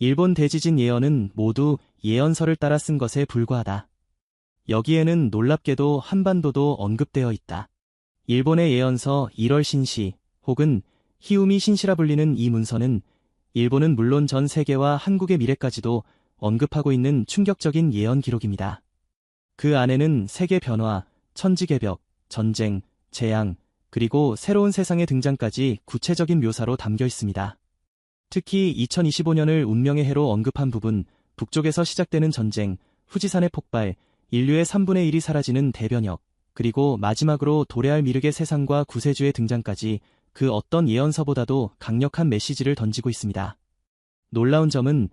일본 대지진 예언은 모두 예언서를 따라 쓴 것에 불과하다. 여기에는 놀랍게도 한반도도 언급되어 있다. 일본의 예언서 1월 신시 혹은 히우미 신시라 불리는 이 문서는 일본은 물론 전 세계와 한국의 미래까지도 언급하고 있는 충격적인 예언 기록입니다. 그 안에는 세계 변화, 천지개벽, 전쟁, 재앙, 그리고 새로운 세상의 등장까지 구체적인 묘사로 담겨 있습니다. 특히 2025년을 운명의 해로 언급한 부분, 북쪽에서 시작되는 전쟁, 후지산의 폭발, 인류의 3분의 1이 사라지는 대변역, 그리고 마지막으로 도래할 미륵의 세상과 구세주의 등장까지 그 어떤 예언서보다도 강력한 메시지를 던지고 있습니다. 놀라운 점은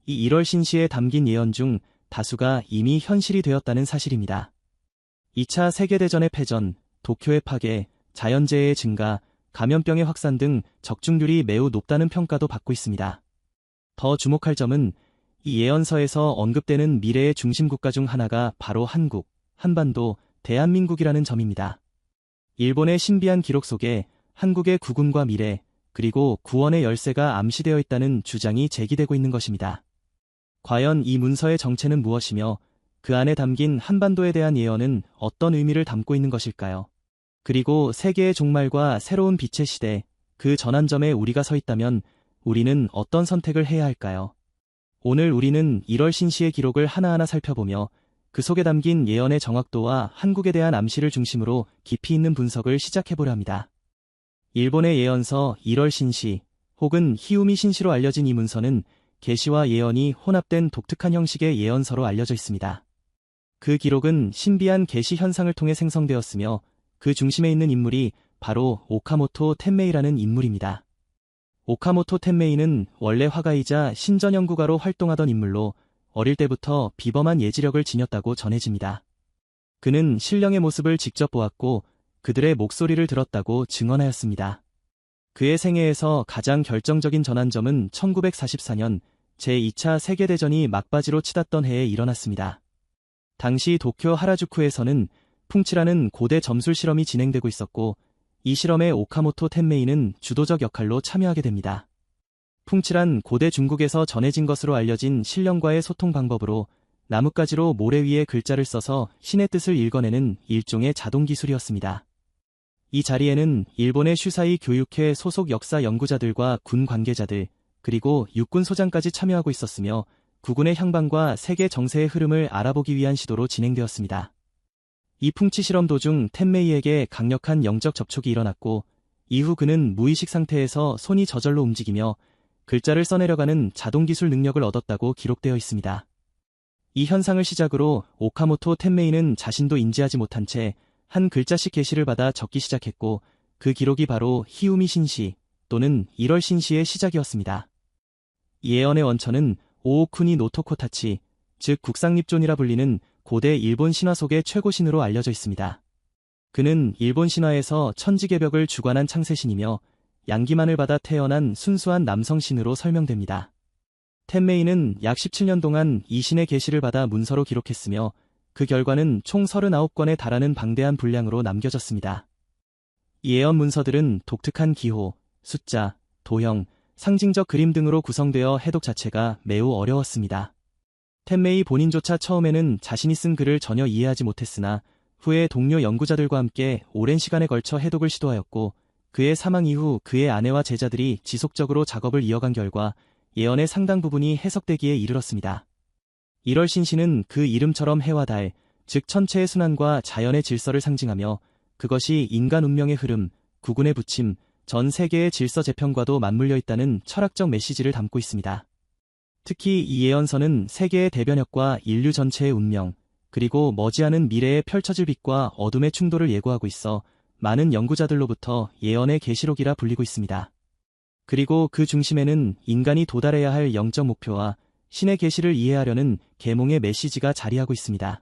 이 1월 신시에 담긴 예언 중 다수가 이미 현실이 되었다는 사실입니다. 2차 세계대전의 패전, 도쿄의 파괴, 자연재해의 증가, 감염병의 확산 등 적중률이 매우 높다는 평가도 받고 있습니다. 더 주목할 점은 이 예언서에서 언급되는 미래의 중심국가 중 하나가 바로 한국, 한반도, 대한민국이라는 점입니다. 일본의 신비한 기록 속에 한국의 구군과 미래, 그리고 구원의 열쇠가 암시되어 있다는 주장이 제기되고 있는 것입니다. 과연 이 문서의 정체는 무엇이며 그 안에 담긴 한반도에 대한 예언은 어떤 의미를 담고 있는 것일까요? 그리고 세계의 종말과 새로운 빛의 시대, 그 전환점에 우리가 서 있다면 우리는 어떤 선택을 해야 할까요? 오늘 우리는 1월 신시의 기록을 하나하나 살펴보며 그 속에 담긴 예언의 정확도와 한국에 대한 암시를 중심으로 깊이 있는 분석을 시작해보려 합니다. 일본의 예언서 1월 신시 혹은 히우미 신시로 알려진 이 문서는 계시와 예언이 혼합된 독특한 형식의 예언서로 알려져 있습니다. 그 기록은 신비한 계시 현상을 통해 생성되었으며 그 중심에 있는 인물이 바로 오카모토 텐메이라는 인물입니다. 오카모토 텐메이는 원래 화가이자 신전연구가로 활동하던 인물로 어릴 때부터 비범한 예지력을 지녔다고 전해집니다. 그는 신령의 모습을 직접 보았고 그들의 목소리를 들었다고 증언하였습니다. 그의 생애에서 가장 결정적인 전환점은 1944년 제2차 세계대전이 막바지로 치닫던 해에 일어났습니다. 당시 도쿄 하라주쿠에서는 풍치라는 고대 점술 실험이 진행되고 있었고 이 실험에 오카모토 텐메이는 주도적 역할로 참여하게 됩니다. 풍치란 고대 중국에서 전해진 것으로 알려진 신령과의 소통 방법으로 나뭇가지로 모래 위에 글자를 써서 신의 뜻을 읽어내는 일종의 자동 기술이었습니다. 이 자리에는 일본의 슈사이 교육회 소속 역사 연구자들과 군 관계자들, 그리고 육군 소장까지 참여하고 있었으며 국군의 향방과 세계 정세의 흐름을 알아보기 위한 시도로 진행되었습니다. 이 풍치 실험 도중 텐메이에게 강력한 영적 접촉이 일어났고 이후 그는 무의식 상태에서 손이 저절로 움직이며 글자를 써내려가는 자동기술 능력을 얻었다고 기록되어 있습니다. 이 현상을 시작으로 오카모토 텐메이는 자신도 인지하지 못한 채 한 글자씩 계시를 받아 적기 시작했고 그 기록이 바로 히우미 신시 또는 1월 신시의 시작이었습니다. 이 예언의 원천은 오오쿠니 노토코타치, 즉 국상립존이라 불리는 고대 일본 신화 속의 최고신으로 알려져 있습니다. 그는 일본 신화에서 천지개벽을 주관한 창세신이며 양기만을 받아 태어난 순수한 남성신으로 설명됩니다. 텐메이는 약 17년 동안 이 신의 계시를 받아 문서로 기록했으며 그 결과는 총 39권에 달하는 방대한 분량으로 남겨졌습니다. 이 예언 문서들은 독특한 기호, 숫자, 도형, 상징적 그림 등으로 구성되어 해독 자체가 매우 어려웠습니다. 텐메이 본인조차 처음에는 자신이 쓴 글을 전혀 이해하지 못했으나 후에 동료 연구자들과 함께 오랜 시간에 걸쳐 해독을 시도하였고 그의 사망 이후 그의 아내와 제자들이 지속적으로 작업을 이어간 결과 예언의 상당 부분이 해석되기에 이르렀습니다. 1월 신시는 그 이름처럼 해와 달, 즉 천체의 순환과 자연의 질서를 상징하며 그것이 인간 운명의 흐름, 구군의 부침, 전 세계의 질서 재편과도 맞물려 있다는 철학적 메시지를 담고 있습니다. 특히 이 예언서는 세계의 대변혁과 인류 전체의 운명, 그리고 머지않은 미래에 펼쳐질 빛과 어둠의 충돌을 예고하고 있어 많은 연구자들로부터 예언의 계시록이라 불리고 있습니다. 그리고 그 중심에는 인간이 도달해야 할 영적 목표와 신의 계시를 이해하려는 계몽의 메시지가 자리하고 있습니다.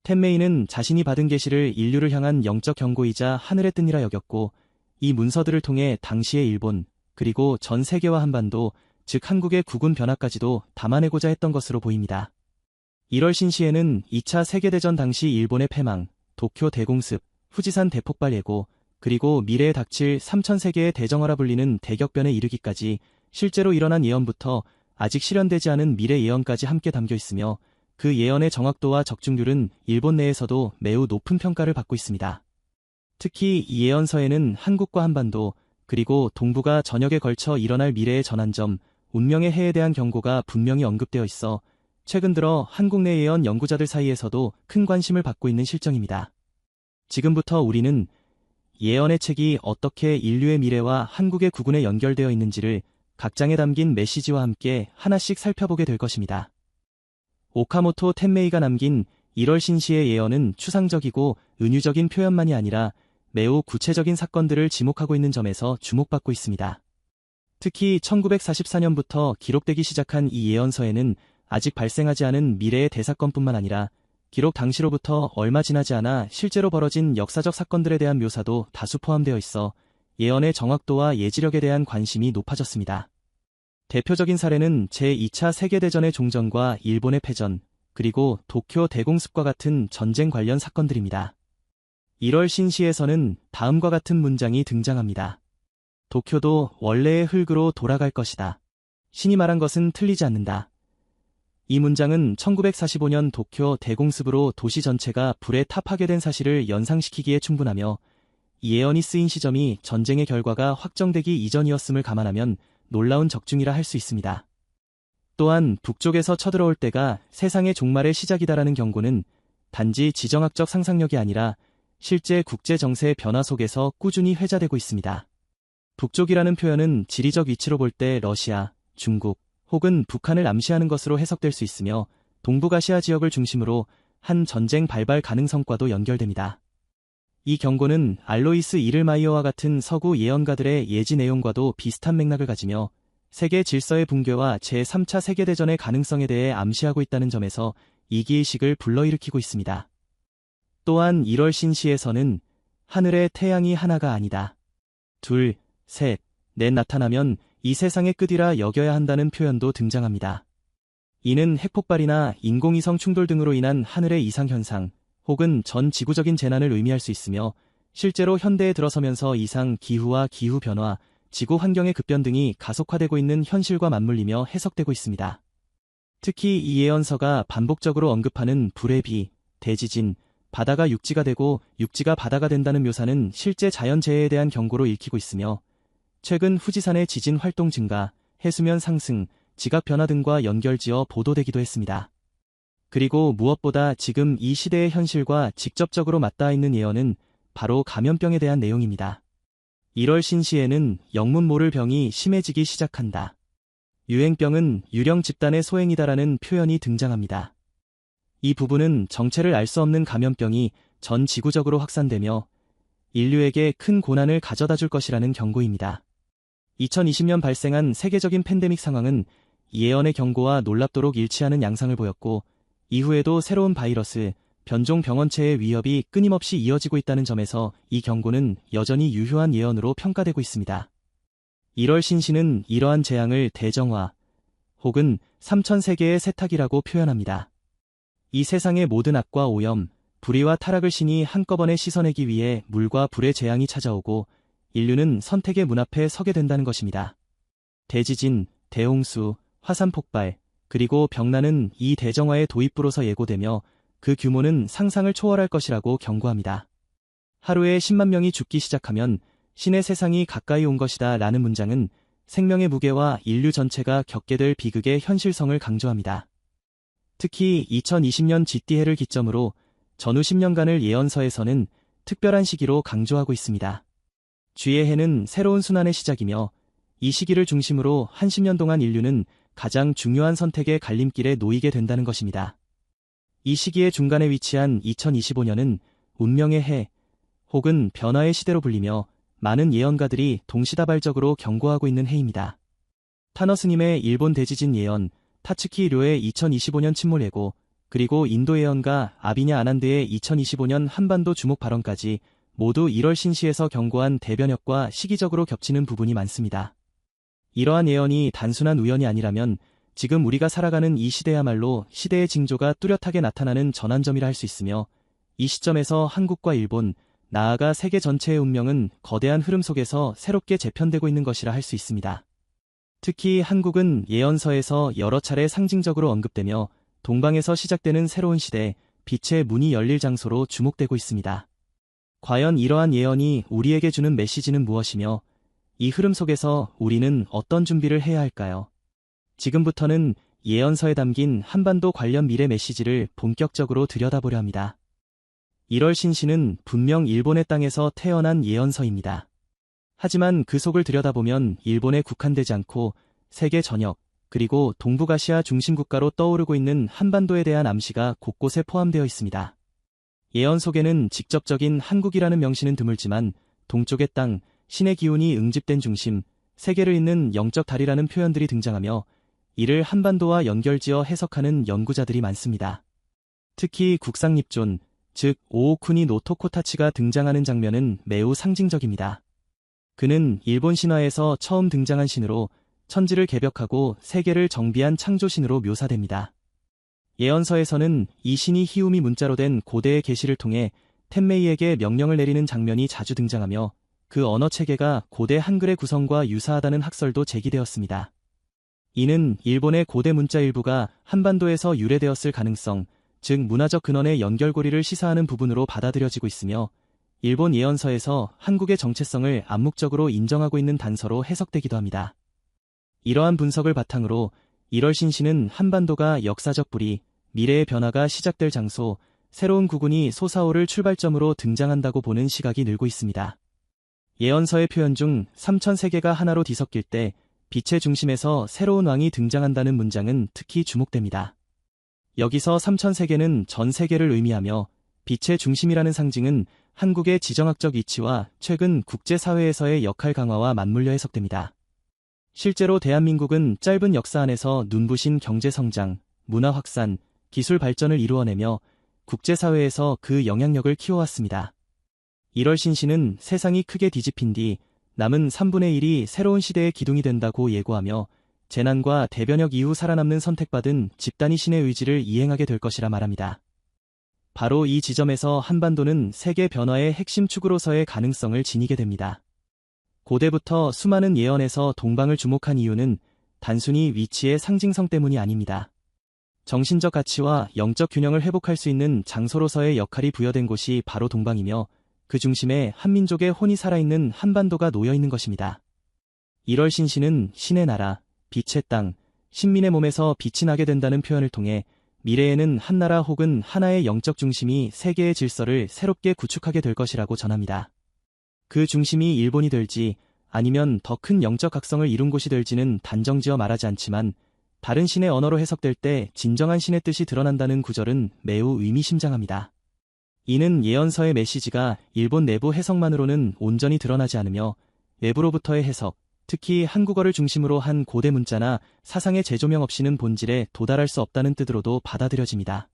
텐메이는 자신이 받은 계시를 인류를 향한 영적 경고이자 하늘의 뜻이라 여겼고 이 문서들을 통해 당시의 일본, 그리고 전 세계와 한반도, 즉 한국의 구군 변화까지도 담아내고자 했던 것으로 보입니다. 1월 신시에는 2차 세계대전 당시 일본의 패망, 도쿄 대공습, 후지산 대폭발 예고, 그리고 미래에 닥칠 3000세계의 대정화라 불리는 대격변에 이르기까지 실제로 일어난 예언부터 아직 실현되지 않은 미래 예언까지 함께 담겨 있으며 그 예언의 정확도와 적중률은 일본 내에서도 매우 높은 평가를 받고 있습니다. 특히 이 예언서에는 한국과 한반도, 그리고 동북아 전역에 걸쳐 일어날 미래의 전환점, 운명의 해에 대한 경고가 분명히 언급되어 있어 최근 들어 한국 내 예언 연구자들 사이에서도 큰 관심을 받고 있는 실정입니다. 지금부터 우리는 예언의 책이 어떻게 인류의 미래와 한국의 구군에 연결되어 있는지를 각 장에 담긴 메시지와 함께 하나씩 살펴보게 될 것입니다. 오카모토 텐메이가 남긴 1월 신시의 예언은 추상적이고 은유적인 표현만이 아니라 매우 구체적인 사건들을 지목하고 있는 점에서 주목받고 있습니다. 특히 1944년부터 기록되기 시작한 이 예언서에는 아직 발생하지 않은 미래의 대사건뿐만 아니라 기록 당시로부터 얼마 지나지 않아 실제로 벌어진 역사적 사건들에 대한 묘사도 다수 포함되어 있어 예언의 정확도와 예지력에 대한 관심이 높아졌습니다. 대표적인 사례는 제2차 세계대전의 종전과 일본의 패전, 그리고 도쿄 대공습과 같은 전쟁 관련 사건들입니다. 1월 신시에서는 다음과 같은 문장이 등장합니다. 도쿄도 원래의 흙으로 돌아갈 것이다. 신이 말한 것은 틀리지 않는다. 이 문장은 1945년 도쿄 대공습으로 도시 전체가 불에 타파게 된 사실을 연상시키기에 충분하며 이 예언이 쓰인 시점이 전쟁의 결과가 확정되기 이전이었음을 감안하면 놀라운 적중이라 할 수 있습니다. 또한 북쪽에서 쳐들어올 때가 세상의 종말의 시작이다라는 경고는 단지 지정학적 상상력이 아니라 실제 국제 정세의 변화 속에서 꾸준히 회자되고 있습니다. 북쪽이라는 표현은 지리적 위치로 볼 때 러시아, 중국, 혹은 북한을 암시하는 것으로 해석될 수 있으며 동북아시아 지역을 중심으로 한 전쟁 발발 가능성과도 연결됩니다. 이 경고는 알로이스 이를마이어와 같은 서구 예언가들의 예지 내용과도 비슷한 맥락을 가지며 세계 질서의 붕괴와 제3차 세계대전의 가능성에 대해 암시하고 있다는 점에서 이기의식을 불러일으키고 있습니다. 또한 1월 신시에서는 하늘에 태양이 하나가 아니다. 둘, 셋, 넷 나타나면 이 세상의 끝이라 여겨야 한다는 표현도 등장합니다. 이는 핵폭발이나 인공위성 충돌 등으로 인한 하늘의 이상현상, 혹은 전 지구적인 재난을 의미할 수 있으며 실제로 현대에 들어서면서 이상 기후와 기후변화, 지구 환경의 급변 등이 가속화되고 있는 현실과 맞물리며 해석되고 있습니다. 특히 이 예언서가 반복적으로 언급하는 불의 비, 대지진, 바다가 육지가 되고 육지가 바다가 된다는 묘사는 실제 자연재해에 대한 경고로 읽히고 있으며 최근 후지산의 지진 활동 증가, 해수면 상승, 지각 변화 등과 연결지어 보도되기도 했습니다. 그리고 무엇보다 지금 이 시대의 현실과 직접적으로 맞닿아 있는 예언은 바로 감염병에 대한 내용입니다. 1월 신시에는 영문 모를 병이 심해지기 시작한다. 유행병은 유령 집단의 소행이다라는 표현이 등장합니다. 이 부분은 정체를 알 수 없는 감염병이 전 지구적으로 확산되며 인류에게 큰 고난을 가져다 줄 것이라는 경고입니다. 2020년 발생한 세계적인 팬데믹 상황은 이 예언의 경고와 놀랍도록 일치하는 양상을 보였고 이후에도 새로운 바이러스, 변종 병원체의 위협이 끊임없이 이어지고 있다는 점에서 이 경고는 여전히 유효한 예언으로 평가되고 있습니다. 1월 신시는 이러한 재앙을 대정화 혹은 3000세계의 세탁이라고 표현합니다. 이 세상의 모든 악과 오염, 불의와 타락을 신이 한꺼번에 씻어내기 위해 물과 불의 재앙이 찾아오고 인류는 선택의 문 앞에 서게 된다는 것입니다. 대지진, 대홍수, 화산 폭발, 그리고 병난은 이 대정화의 도입부로서 예고되며 그 규모는 상상을 초월할 것이라고 경고합니다. 하루에 10만 명이 죽기 시작하면 신의 세상이 가까이 온 것이다 라는 문장은 생명의 무게와 인류 전체가 겪게 될 비극의 현실성을 강조합니다. 특히 2020년 쥐띠해를 기점으로 전후 10년간을 예언서에서는 특별한 시기로 강조하고 있습니다. 쥐의 해는 새로운 순환의 시작이며 이 시기를 중심으로 한 10년 동안 인류는 가장 중요한 선택의 갈림길에 놓이게 된다는 것입니다. 이 시기의 중간에 위치한 2025년은 운명의 해 혹은 변화의 시대로 불리며 많은 예언가들이 동시다발적으로 경고하고 있는 해입니다. 타너스님의 일본 대지진 예언, 타츠키 료의 2025년 침몰 예고, 그리고 인도 예언가 아비냐 아난드의 2025년 한반도 주목 발언까지 모두 1월 신시에서 경고한 대변혁과 시기적으로 겹치는 부분이 많습니다. 이러한 예언이 단순한 우연이 아니라면 지금 우리가 살아가는 이 시대야말로 시대의 징조가 뚜렷하게 나타나는 전환점이라 할 수 있으며 이 시점에서 한국과 일본, 나아가 세계 전체의 운명은 거대한 흐름 속에서 새롭게 재편되고 있는 것이라 할 수 있습니다. 특히 한국은 예언서에서 여러 차례 상징적으로 언급되며 동방에서 시작되는 새로운 시대, 빛의 문이 열릴 장소로 주목되고 있습니다. 과연 이러한 예언이 우리에게 주는 메시지는 무엇이며 이 흐름 속에서 우리는 어떤 준비를 해야 할까요? 지금부터는 예언서에 담긴 한반도 관련 미래 메시지를 본격적으로 들여다보려 합니다. 1월 신시는 분명 일본의 땅에서 태어난 예언서입니다. 하지만 그 속을 들여다보면 일본에 국한되지 않고 세계 전역, 그리고 동북아시아 중심 국가로 떠오르고 있는 한반도에 대한 암시가 곳곳에 포함되어 있습니다. 예언 속에는 직접적인 한국이라는 명시는 드물지만 동쪽의 땅, 신의 기운이 응집된 중심, 세계를 잇는 영적 다리라는 표현들이 등장하며 이를 한반도와 연결지어 해석하는 연구자들이 많습니다. 특히 국상립존, 즉 오오쿠니 노토코타치가 등장하는 장면은 매우 상징적입니다. 그는 일본 신화에서 처음 등장한 신으로 천지를 개벽하고 세계를 정비한 창조신으로 묘사됩니다. 예언서에서는 이 신이 히우미 문자로 된 고대의 계시를 통해 텐메이에게 명령을 내리는 장면이 자주 등장하며 그 언어 체계가 고대 한글의 구성과 유사하다는 학설도 제기되었습니다. 이는 일본의 고대 문자 일부가 한반도에서 유래되었을 가능성, 즉 문화적 근원의 연결고리를 시사하는 부분으로 받아들여지고 있으며 일본 예언서에서 한국의 정체성을 암묵적으로 인정하고 있는 단서로 해석되기도 합니다. 이러한 분석을 바탕으로 1월 신시는 한반도가 역사적 뿌리, 미래의 변화가 시작될 장소, 새로운 국운이 솟아오를 출발점으로 등장한다고 보는 시각이 늘고 있습니다. 예언서의 표현 중 삼천세계가 하나로 뒤섞일 때 빛의 중심에서 새로운 왕이 등장한다는 문장은 특히 주목됩니다. 여기서 삼천세계는 전 세계를 의미하며 빛의 중심이라는 상징은 한국의 지정학적 위치와 최근 국제사회에서의 역할 강화와 맞물려 해석됩니다. 실제로 대한민국은 짧은 역사 안에서 눈부신 경제성장, 문화 확산, 기술 발전을 이루어내며 국제사회에서 그 영향력을 키워왔습니다. 1월 신시는 세상이 크게 뒤집힌 뒤 남은 3분의 1이 새로운 시대의 기둥이 된다고 예고하며 재난과 대변역 이후 살아남는 선택받은 집단이 신의 의지를 이행하게 될 것이라 말합니다. 바로 이 지점에서 한반도는 세계 변화의 핵심 축으로서의 가능성을 지니게 됩니다. 고대부터 수많은 예언에서 동방을 주목한 이유는 단순히 위치의 상징성 때문이 아닙니다. 정신적 가치와 영적 균형을 회복할 수 있는 장소로서의 역할이 부여된 곳이 바로 동방이며 그 중심에 한민족의 혼이 살아있는 한반도가 놓여있는 것입니다. 1월 신시는 신의 나라, 빛의 땅, 신민의 몸에서 빛이 나게 된다는 표현을 통해 미래에는 한나라 혹은 하나의 영적 중심이 세계의 질서를 새롭게 구축하게 될 것이라고 전합니다. 그 중심이 일본이 될지 아니면 더 큰 영적 각성을 이룬 곳이 될지는 단정지어 말하지 않지만 다른 신의 언어로 해석될 때 진정한 신의 뜻이 드러난다는 구절은 매우 의미심장합니다. 이는 예언서의 메시지가 일본 내부 해석만으로는 온전히 드러나지 않으며 외부로부터의 해석, 특히 한국어를 중심으로 한 고대 문자나 사상의 재조명 없이는 본질에 도달할 수 없다는 뜻으로도 받아들여집니다.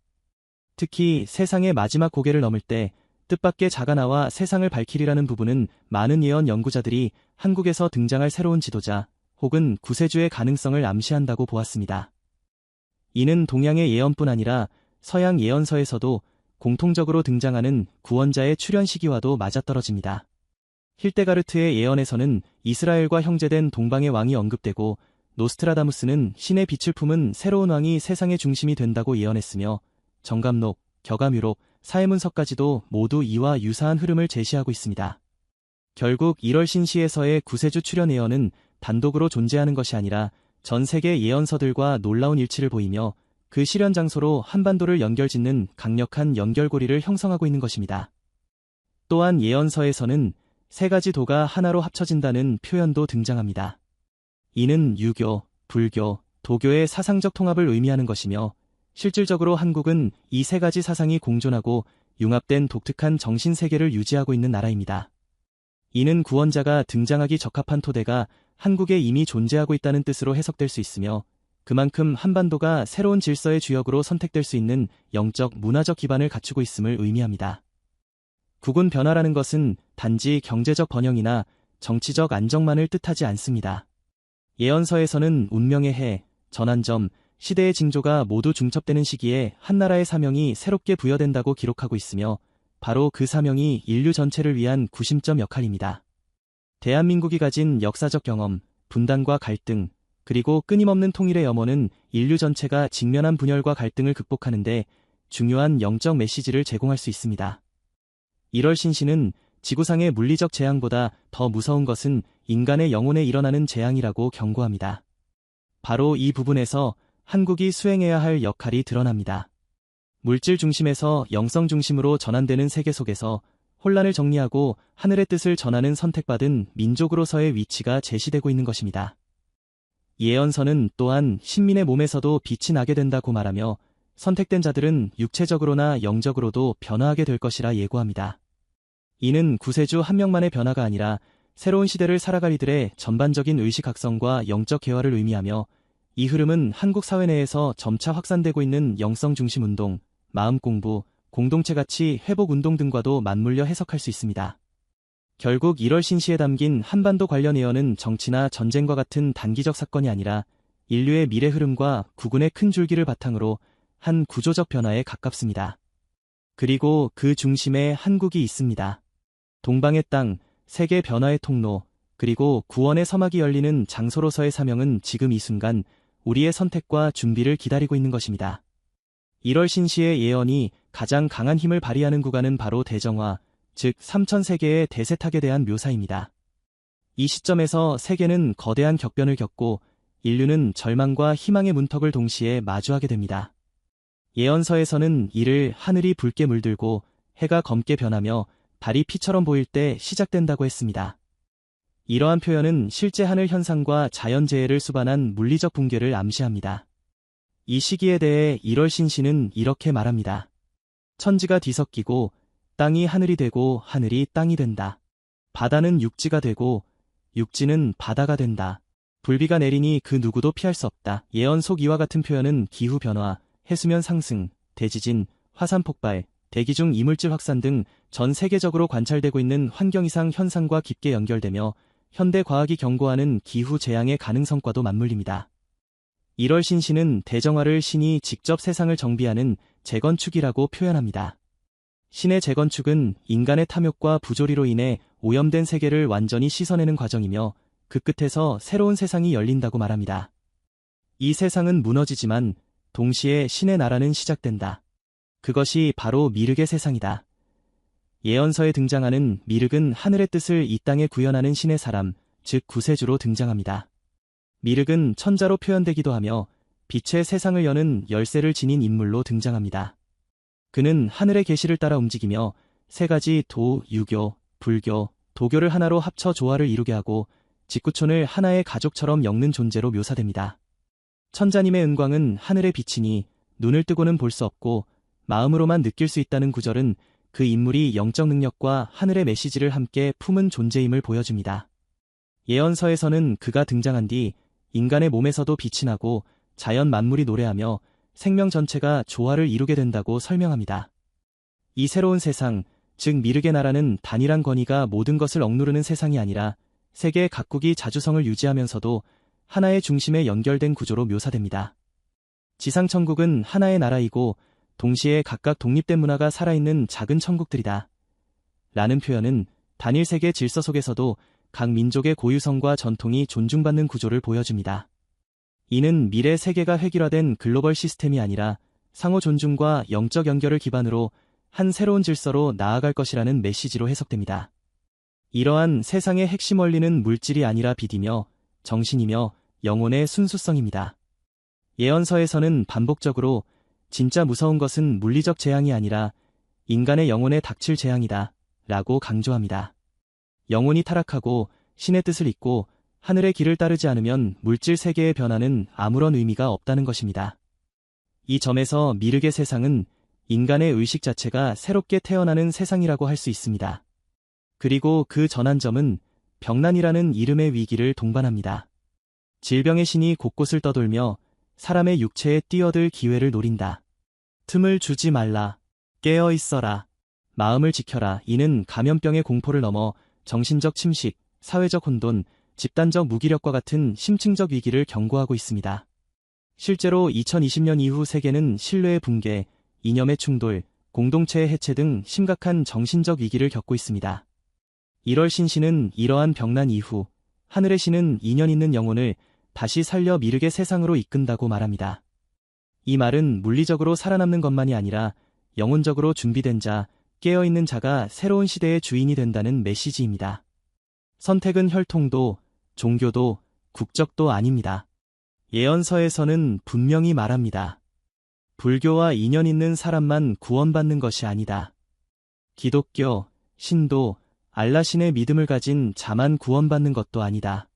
특히 세상의 마지막 고개를 넘을 때 뜻밖의 자가 나와 세상을 밝히리라는 부분은 많은 예언 연구자들이 한국에서 등장할 새로운 지도자 혹은 구세주의 가능성을 암시한다고 보았습니다. 이는 동양의 예언뿐 아니라 서양 예언서에서도 공통적으로 등장하는 구원자의 출현 시기와도 맞아떨어집니다. 힐데가르트의 예언에서는 이스라엘과 형제된 동방의 왕이 언급되고 노스트라다무스는 신의 빛을 품은 새로운 왕이 세상의 중심이 된다고 예언했으며 정감록, 격암유록, 사해문서까지도 모두 이와 유사한 흐름을 제시하고 있습니다. 결국 1월 신시에서의 구세주 출현 예언은 단독으로 존재하는 것이 아니라 전 세계 예언서들과 놀라운 일치를 보이며 그 실현 장소로 한반도를 연결짓는 강력한 연결고리를 형성하고 있는 것입니다. 또한 예언서에서는 세 가지 도가 하나로 합쳐진다는 표현도 등장합니다. 이는 유교, 불교, 도교의 사상적 통합을 의미하는 것이며 실질적으로 한국은 이 세 가지 사상이 공존하고 융합된 독특한 정신세계를 유지하고 있는 나라입니다. 이는 구원자가 등장하기 적합한 토대가 한국에 이미 존재하고 있다는 뜻으로 해석될 수 있으며 그만큼 한반도가 새로운 질서의 주역으로 선택될 수 있는 영적, 문화적 기반을 갖추고 있음을 의미합니다. 국운 변화라는 것은 단지 경제적 번영이나 정치적 안정만을 뜻하지 않습니다. 예언서에서는 운명의 해, 전환점, 시대의 징조가 모두 중첩되는 시기에 한나라의 사명이 새롭게 부여된다고 기록하고 있으며 바로 그 사명이 인류 전체를 위한 구심점 역할입니다. 대한민국이 가진 역사적 경험, 분단과 갈등, 그리고 끊임없는 통일의 염원은 인류 전체가 직면한 분열과 갈등을 극복하는데 중요한 영적 메시지를 제공할 수 있습니다. 1월 신시는 지구상의 물리적 재앙보다 더 무서운 것은 인간의 영혼에 일어나는 재앙이라고 경고합니다. 바로 이 부분에서 한국이 수행해야 할 역할이 드러납니다. 물질 중심에서 영성 중심으로 전환되는 세계 속에서 혼란을 정리하고 하늘의 뜻을 전하는 선택받은 민족으로서의 위치가 제시되고 있는 것입니다. 예언서는 또한 신민의 몸에서도 빛이 나게 된다고 말하며 선택된 자들은 육체적으로나 영적으로도 변화하게 될 것이라 예고합니다. 이는 구세주 한 명만의 변화가 아니라 새로운 시대를 살아갈 이들의 전반적인 의식각성과 영적 개화를 의미하며 이 흐름은 한국 사회 내에서 점차 확산되고 있는 영성 중심 운동, 마음 공부, 공동체 가치 회복 운동 등과도 맞물려 해석할 수 있습니다. 결국 1월 신시에 담긴 한반도 관련 예언은 정치나 전쟁과 같은 단기적 사건이 아니라 인류의 미래 흐름과 구군의 큰 줄기를 바탕으로 한 구조적 변화에 가깝습니다. 그리고 그 중심에 한국이 있습니다. 동방의 땅, 세계 변화의 통로, 그리고 구원의 서막이 열리는 장소로서의 사명은 지금 이 순간 우리의 선택과 준비를 기다리고 있는 것입니다. 1월 신시의 예언이 가장 강한 힘을 발휘하는 구간은 바로 대정화, 즉 3000세계의 대세탁에 대한 묘사입니다. 이 시점에서 세계는 거대한 격변을 겪고 인류는 절망과 희망의 문턱을 동시에 마주하게 됩니다. 예언서에서는 이를 하늘이 붉게 물들고 해가 검게 변하며 달이 피처럼 보일 때 시작된다고 했습니다. 이러한 표현은 실제 하늘 현상과 자연재해를 수반한 물리적 붕괴를 암시합니다. 이 시기에 대해 1월 신시는 이렇게 말합니다. 천지가 뒤섞이고 땅이 하늘이 되고 하늘이 땅이 된다. 바다는 육지가 되고 육지는 바다가 된다. 불비가 내리니 그 누구도 피할 수 없다. 예언 속 이와 같은 표현은 기후변화, 해수면 상승, 대지진, 화산 폭발, 대기 중 이물질 확산 등 전 세계적으로 관찰되고 있는 환경 이상 현상과 깊게 연결되며 현대 과학이 경고하는 기후 재앙의 가능성과도 맞물립니다. 1월 신시는 대정화를 신이 직접 세상을 정비하는 재건축이라고 표현합니다. 신의 재건축은 인간의 탐욕과 부조리로 인해 오염된 세계를 완전히 씻어내는 과정이며 그 끝에서 새로운 세상이 열린다고 말합니다. 이 세상은 무너지지만 동시에 신의 나라는 시작된다. 그것이 바로 미륵의 세상이다. 예언서에 등장하는 미륵은 하늘의 뜻을 이 땅에 구현하는 신의 사람, 즉 구세주로 등장합니다. 미륵은 천자로 표현되기도 하며 빛의 세상을 여는 열쇠를 지닌 인물로 등장합니다. 그는 하늘의 계시를 따라 움직이며 세 가지 도, 유교, 불교, 도교를 하나로 합쳐 조화를 이루게 하고 직구촌을 하나의 가족처럼 엮는 존재로 묘사됩니다. 천자님의 은광은 하늘의 빛이니 눈을 뜨고는 볼 수 없고 마음으로만 느낄 수 있다는 구절은 그 인물이 영적 능력과 하늘의 메시지를 함께 품은 존재임을 보여줍니다. 예언서에서는 그가 등장한 뒤 인간의 몸에서도 빛이 나고 자연 만물이 노래하며 생명 전체가 조화를 이루게 된다고 설명합니다. 이 새로운 세상, 즉 미륵의 나라는 단일한 권위가 모든 것을 억누르는 세상이 아니라 세계 각국이 자주성을 유지하면서도 하나의 중심에 연결된 구조로 묘사됩니다. 지상천국은 하나의 나라이고 동시에 각각 독립된 문화가 살아있는 작은 천국들이다. 라는 표현은 단일 세계 질서 속에서도 각 민족의 고유성과 전통이 존중받는 구조를 보여줍니다. 이는 미래 세계가 획일화된 글로벌 시스템이 아니라 상호 존중과 영적 연결을 기반으로 한 새로운 질서로 나아갈 것이라는 메시지로 해석됩니다. 이러한 세상의 핵심 원리는 물질이 아니라 빛이며 정신이며 영혼의 순수성입니다. 예언서에서는 반복적으로 진짜 무서운 것은 물리적 재앙이 아니라 인간의 영혼에 닥칠 재앙이다 라고 강조합니다. 영혼이 타락하고 신의 뜻을 잊고 하늘의 길을 따르지 않으면 물질 세계의 변화는 아무런 의미가 없다는 것입니다. 이 점에서 미륵의 세상은 인간의 의식 자체가 새롭게 태어나는 세상이라고 할 수 있습니다. 그리고 그 전환점은 병난이라는 이름의 위기를 동반합니다. 질병의 신이 곳곳을 떠돌며 사람의 육체에 뛰어들 기회를 노린다. 틈을 주지 말라. 깨어 있어라. 마음을 지켜라. 이는 감염병의 공포를 넘어 정신적 침식, 사회적 혼돈, 집단적 무기력과 같은 심층적 위기를 경고하고 있습니다. 실제로 2020년 이후 세계는 신뢰의 붕괴, 이념의 충돌, 공동체의 해체 등 심각한 정신적 위기를 겪고 있습니다. 1월 신시는 이러한 병난 이후 하늘의 신은 인연 있는 영혼을 다시 살려 미르게 세상으로 이끈다고 말합니다. 이 말은 물리적으로 살아남는 것만이 아니라 영혼적으로 준비된 자, 깨어있는 자가 새로운 시대의 주인이 된다는 메시지입니다. 선택은 혈통도, 종교도, 국적도 아닙니다. 예언서에서는 분명히 말합니다. 불교와 인연 있는 사람만 구원받는 것이 아니다. 기독교, 신도, 알라신의 믿음을 가진 자만 구원받는 것도 아니다.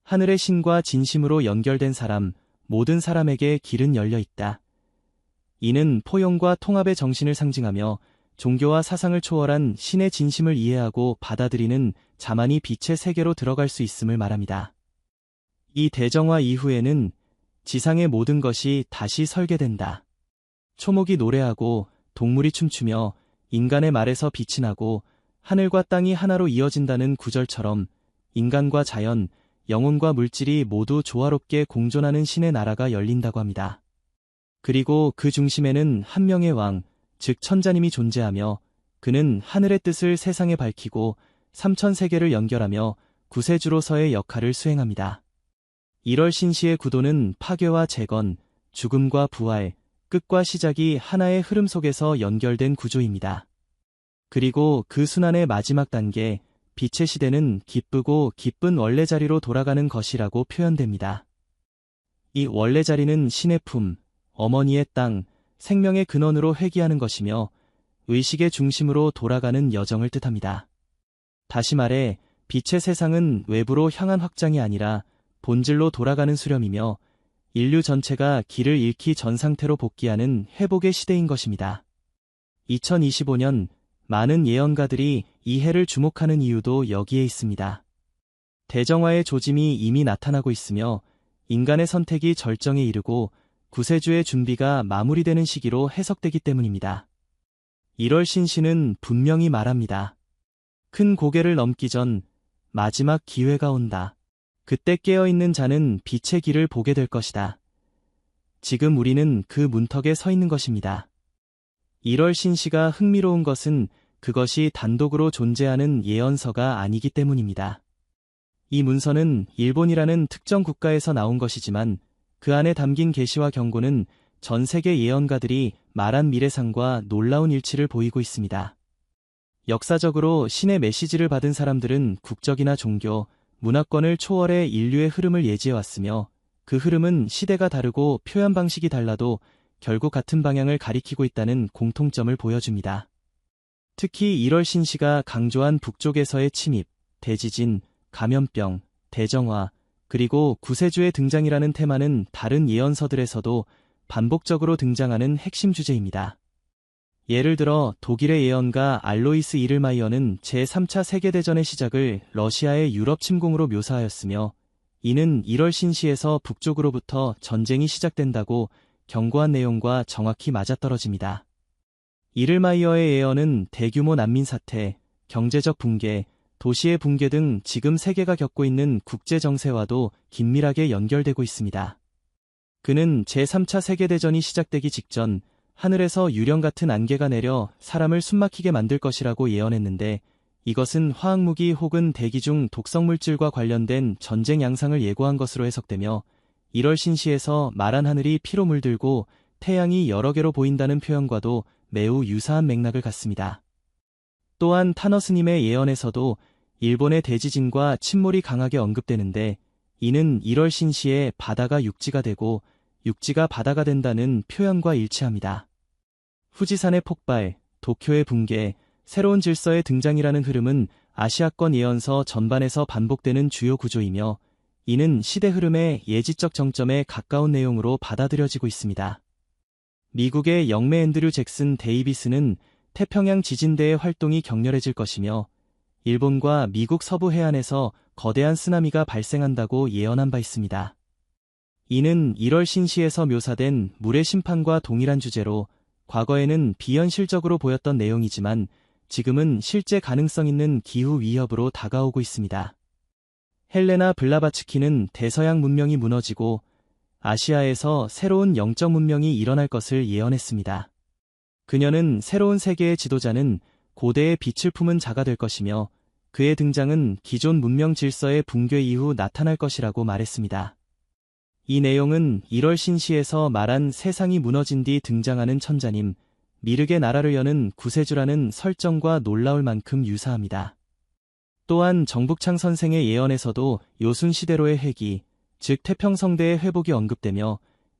하늘의 신과 진심으로 연결된 사람, 모든 사람에게 길은 열려 있다. 이는 포용과 통합의 정신을 상징하며 종교와 사상을 초월한 신의 진심을 이해하고 받아들이는 자만이 빛의 세계로 들어갈 수 있음을 말합니다. 이 대정화 이후에는 지상의 모든 것이 다시 설계된다. 초목이 노래하고 동물이 춤추며 인간의 말에서 빛이 나고 하늘과 땅이 하나로 이어진다는 구절처럼 인간과 자연, 영혼과 물질이 모두 조화롭게 공존하는 신의 나라가 열린다고 합니다. 그리고 그 중심에는 한 명의 왕, 즉 천자님이 존재하며 그는 하늘의 뜻을 세상에 밝히고 삼천세계를 연결하며 구세주로서의 역할을 수행합니다. 1월 신시의 구도는 파괴와 재건, 죽음과 부활, 끝과 시작이 하나의 흐름 속에서 연결된 구조입니다. 그리고 그 순환의 마지막 단계, 빛의 시대는 기쁘고 기쁜 원래 자리로 돌아가는 것이라고 표현됩니다. 이 원래 자리는 신의 품, 어머니의 땅, 생명의 근원으로 회귀하는 것이며 의식의 중심으로 돌아가는 여정을 뜻합니다. 다시 말해 빛의 세상은 외부로 향한 확장이 아니라 본질로 돌아가는 수렴이며 인류 전체가 길을 잃기 전 상태로 복귀하는 회복의 시대인 것입니다. 2025년 많은 예언가들이 이 해를 주목하는 이유도 여기에 있습니다. 대정화의 조짐이 이미 나타나고 있으며 인간의 선택이 절정에 이르고 구세주의 준비가 마무리되는 시기로 해석되기 때문입니다. 1월 신시는 분명히 말합니다. 큰 고개를 넘기 전 마지막 기회가 온다. 그때 깨어있는 자는 빛의 길을 보게 될 것이다. 지금 우리는 그 문턱에 서 있는 것입니다. 1월 신시가 흥미로운 것은 그것이 단독으로 존재하는 예언서가 아니기 때문입니다. 이 문서는 일본이라는 특정 국가에서 나온 것이지만 그 안에 담긴 계시와 경고는 전 세계 예언가들이 말한 미래상과 놀라운 일치를 보이고 있습니다. 역사적으로 신의 메시지를 받은 사람들은 국적이나 종교, 문화권을 초월해 인류의 흐름을 예지해왔으며 그 흐름은 시대가 다르고 표현 방식이 달라도 결국 같은 방향을 가리키고 있다는 공통점을 보여줍니다. 특히 1월 신시가 강조한 북쪽에서의 침입, 대지진, 감염병, 대정화, 그리고 구세주의 등장이라는 테마는 다른 예언서들에서도 반복적으로 등장하는 핵심 주제입니다. 예를 들어 독일의 예언가 알로이스 이를마이어는 제3차 세계대전의 시작을 러시아의 유럽 침공으로 묘사하였으며 이는 1월 신시에서 북쪽으로부터 전쟁이 시작된다고 경고한 내용과 정확히 맞아떨어집니다. 이를마이어의 예언은 대규모 난민 사태, 경제적 붕괴, 도시의 붕괴 등 지금 세계가 겪고 있는 국제 정세와도 긴밀하게 연결되고 있습니다. 그는 제3차 세계대전이 시작되기 직전 하늘에서 유령 같은 안개가 내려 사람을 숨막히게 만들 것이라고 예언했는데 이것은 화학무기 혹은 대기 중 독성물질과 관련된 전쟁 양상을 예고한 것으로 해석되며 1월 신시에서 말한 하늘이 피로 물들고 태양이 여러 개로 보인다는 표현과도 매우 유사한 맥락을 갖습니다. 또한 타너스님의 예언에서도 일본의 대지진과 침몰이 강하게 언급되는데 이는 1월 신시에 바다가 육지가 되고 육지가 바다가 된다는 표현과 일치합니다. 후지산의 폭발, 도쿄의 붕괴, 새로운 질서의 등장이라는 흐름은 아시아권 예언서 전반에서 반복되는 주요 구조이며 이는 시대 흐름의 예지적 정점에 가까운 내용으로 받아들여지고 있습니다. 미국의 영매 앤드류 잭슨 데이비스는 태평양 지진대의 활동이 격렬해질 것이며 일본과 미국 서부 해안에서 거대한 쓰나미가 발생한다고 예언한 바 있습니다. 이는 1월 신시에서 묘사된 물의 심판과 동일한 주제로 과거에는 비현실적으로 보였던 내용이지만 지금은 실제 가능성 있는 기후 위협으로 다가오고 있습니다. 헬레나 블라바츠키는 대서양 문명이 무너지고 아시아에서 새로운 영적 문명이 일어날 것을 예언했습니다. 그녀는 새로운 세계의 지도자는 고대의 빛을 품은 자가 될 것이며 그의 등장은 기존 문명 질서의 붕괴 이후 나타날 것이라고 말했습니다. 이 내용은 1월 신시에서 말한 세상이 무너진 뒤 등장하는 천자님, 미륵의 나라를 여는 구세주라는 설정과 놀라울 만큼 유사합니다. 또한 정북창 선생의 예언에서도 요순시대로의 회귀, 즉 태평성대의 회복이 언급되며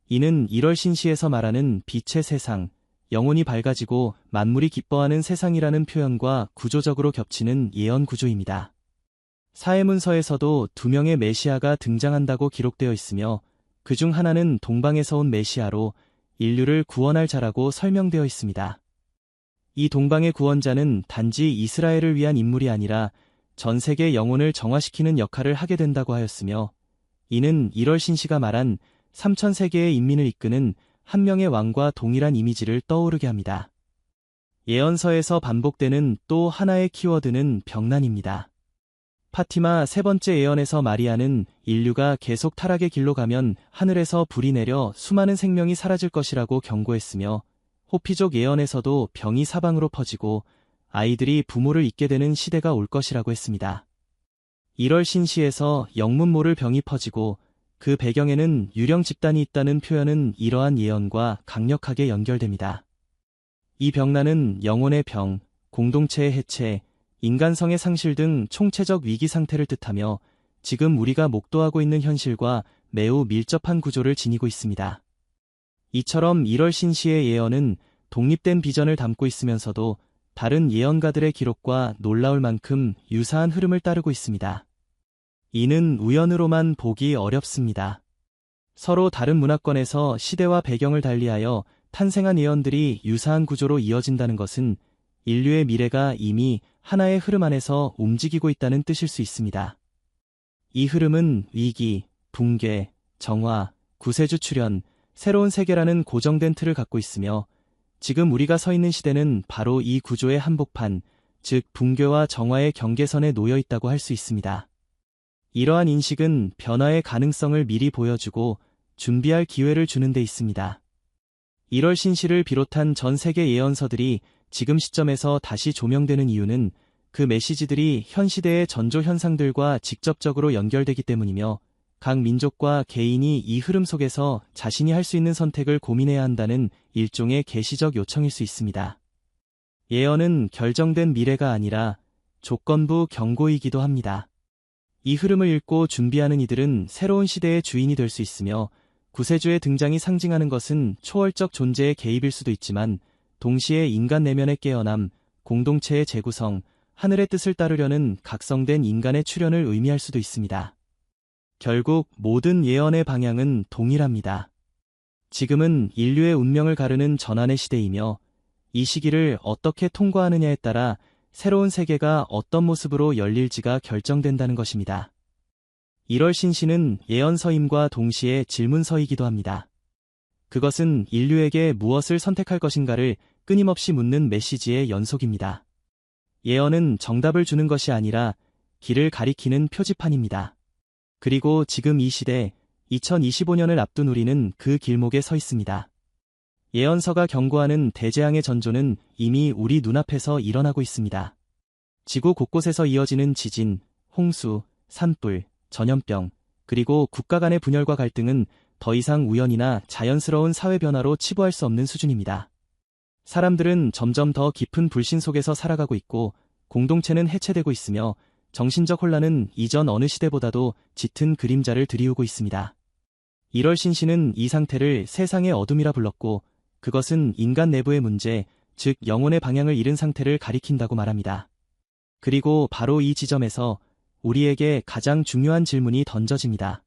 이는 1월 신시에서 말하는 빛의 세상, 영혼이 밝아지고 만물이 기뻐하는 세상이라는 표현과 구조적으로 겹치는 예언 구조입니다. 사해문서에서도 2명의 메시아가 등장한다고 기록되어 있으며 그중 하나는 동방에서 온 메시아로 인류를 구원할 자라고 설명되어 있습니다. 이 동방의 구원자는 단지 이스라엘을 위한 인물이 아니라 전 세계 영혼을 정화시키는 역할을 하게 된다고 하였으며 이는 1월 신시가 말한 3000세계의 인민을 이끄는 한 명의 왕과 동일한 이미지를 떠오르게 합니다. 예언서에서 반복되는 또 하나의 키워드는 병난입니다. 파티마 세 번째 예언에서 마리아는 인류가 계속 타락의 길로 가면 하늘에서 불이 내려 수많은 생명이 사라질 것이라고 경고했으며 호피족 예언에서도 병이 사방으로 퍼지고 아이들이 부모를 잊게 되는 시대가 올 것이라고 했습니다. 1월 신시에서 영문 모를 병이 퍼지고 그 배경에는 유령 집단이 있다는 표현은 이러한 예언과 강력하게 연결됩니다. 이 병난은 영혼의 병, 공동체의 해체, 인간성의 상실 등 총체적 위기 상태를 뜻하며 지금 우리가 목도하고 있는 현실과 매우 밀접한 구조를 지니고 있습니다. 이처럼 1월 신시의 예언은 독립된 비전을 담고 있으면서도 다른 예언가들의 기록과 놀라울 만큼 유사한 흐름을 따르고 있습니다. 이는 우연으로만 보기 어렵습니다. 서로 다른 문화권에서 시대와 배경을 달리하여 탄생한 예언들이 유사한 구조로 이어진다는 것은 인류의 미래가 이미 하나의 흐름 안에서 움직이고 있다는 뜻일 수 있습니다. 이 흐름은 위기, 붕괴, 정화, 구세주 출현, 새로운 세계라는 고정된 틀을 갖고 있으며 지금 우리가 서 있는 시대는 바로 이 구조의 한복판, 즉 붕괴와 정화의 경계선에 놓여 있다고 할 수 있습니다. 이러한 인식은 변화의 가능성을 미리 보여주고 준비할 기회를 주는 데 있습니다. 1월 신시를 비롯한 전 세계 예언서들이 지금 시점에서 다시 조명되는 이유는 그 메시지들이 현 시대의 전조 현상들과 직접적으로 연결되기 때문이며 각 민족과 개인이 이 흐름 속에서 자신이 할 수 있는 선택을 고민해야 한다는 일종의 계시적 요청일 수 있습니다. 예언은 결정된 미래가 아니라 조건부 경고이기도 합니다. 이 흐름을 읽고 준비하는 이들은 새로운 시대의 주인이 될 수 있으며 구세주의 등장이 상징하는 것은 초월적 존재의 개입일 수도 있지만 동시에 인간 내면의 깨어남, 공동체의 재구성, 하늘의 뜻을 따르려는 각성된 인간의 출현을 의미할 수도 있습니다. 결국 모든 예언의 방향은 동일합니다. 지금은 인류의 운명을 가르는 전환의 시대이며 이 시기를 어떻게 통과하느냐에 따라 새로운 세계가 어떤 모습으로 열릴지가 결정된다는 것입니다. 1월 신시는 예언서임과 동시에 질문서이기도 합니다. 그것은 인류에게 무엇을 선택할 것인가를 끊임없이 묻는 메시지의 연속입니다. 예언은 정답을 주는 것이 아니라 길을 가리키는 표지판입니다. 그리고 지금 이 시대, 2025년을 앞둔 우리는 그 길목에 서 있습니다. 예언서가 경고하는 대재앙의 전조는 이미 우리 눈앞에서 일어나고 있습니다. 지구 곳곳에서 이어지는 지진, 홍수, 산불, 전염병, 그리고 국가 간의 분열과 갈등은 더 이상 우연이나 자연스러운 사회 변화로 치부할 수 없는 수준입니다. 사람들은 점점 더 깊은 불신 속에서 살아가고 있고 공동체는 해체되고 있으며 정신적 혼란은 이전 어느 시대보다도 짙은 그림자를 드리우고 있습니다. 1월 신시는 이 상태를 세상의 어둠이라 불렀고 그것은 인간 내부의 문제, 즉 영혼의 방향을 잃은 상태를 가리킨다고 말합니다. 그리고 바로 이 지점에서 우리에게 가장 중요한 질문이 던져집니다.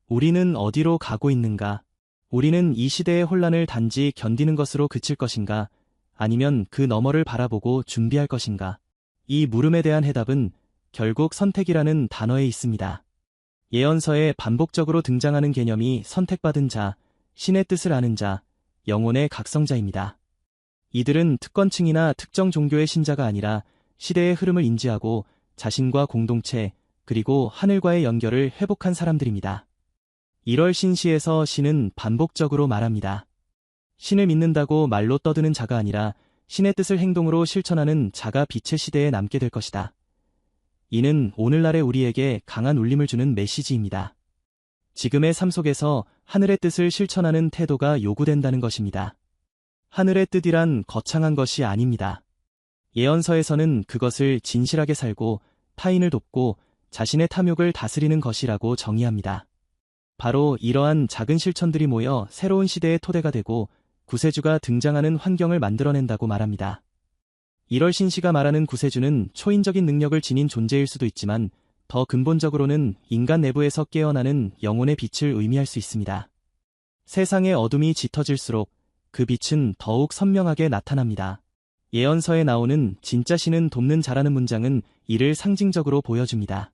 우리는 어디로 가고 있는가? 우리는 이 시대의 혼란을 단지 견디는 것으로 그칠 것인가? 아니면 그 너머를 바라보고 준비할 것인가? 이 물음에 대한 해답은 결국 선택이라는 단어에 있습니다. 예언서에 반복적으로 등장하는 개념이 선택받은 자, 신의 뜻을 아는 자, 영혼의 각성자입니다. 이들은 특권층이나 특정 종교의 신자가 아니라 시대의 흐름을 인지하고 자신과 공동체, 그리고 하늘과의 연결을 회복한 사람들입니다. 1월 신시에서 신은 반복적으로 말합니다. 신을 믿는다고 말로 떠드는 자가 아니라 신의 뜻을 행동으로 실천하는 자가 빛의 시대에 남게 될 것이다. 이는 오늘날의 우리에게 강한 울림을 주는 메시지입니다. 지금의 삶 속에서 하늘의 뜻을 실천하는 태도가 요구된다는 것입니다. 하늘의 뜻이란 거창한 것이 아닙니다. 예언서에서는 그것을 진실하게 살고 타인을 돕고 자신의 탐욕을 다스리는 것이라고 정의합니다. 바로 이러한 작은 실천들이 모여 새로운 시대의 토대가 되고 구세주가 등장하는 환경을 만들어낸다고 말합니다. 1월 신시가 말하는 구세주는 초인적인 능력을 지닌 존재일 수도 있지만 더 근본적으로는 인간 내부에서 깨어나는 영혼의 빛을 의미할 수 있습니다. 세상의 어둠이 짙어질수록 그 빛은 더욱 선명하게 나타납니다. 예언서에 나오는 진짜 신은 돕는 자라는 문장은 이를 상징적으로 보여줍니다.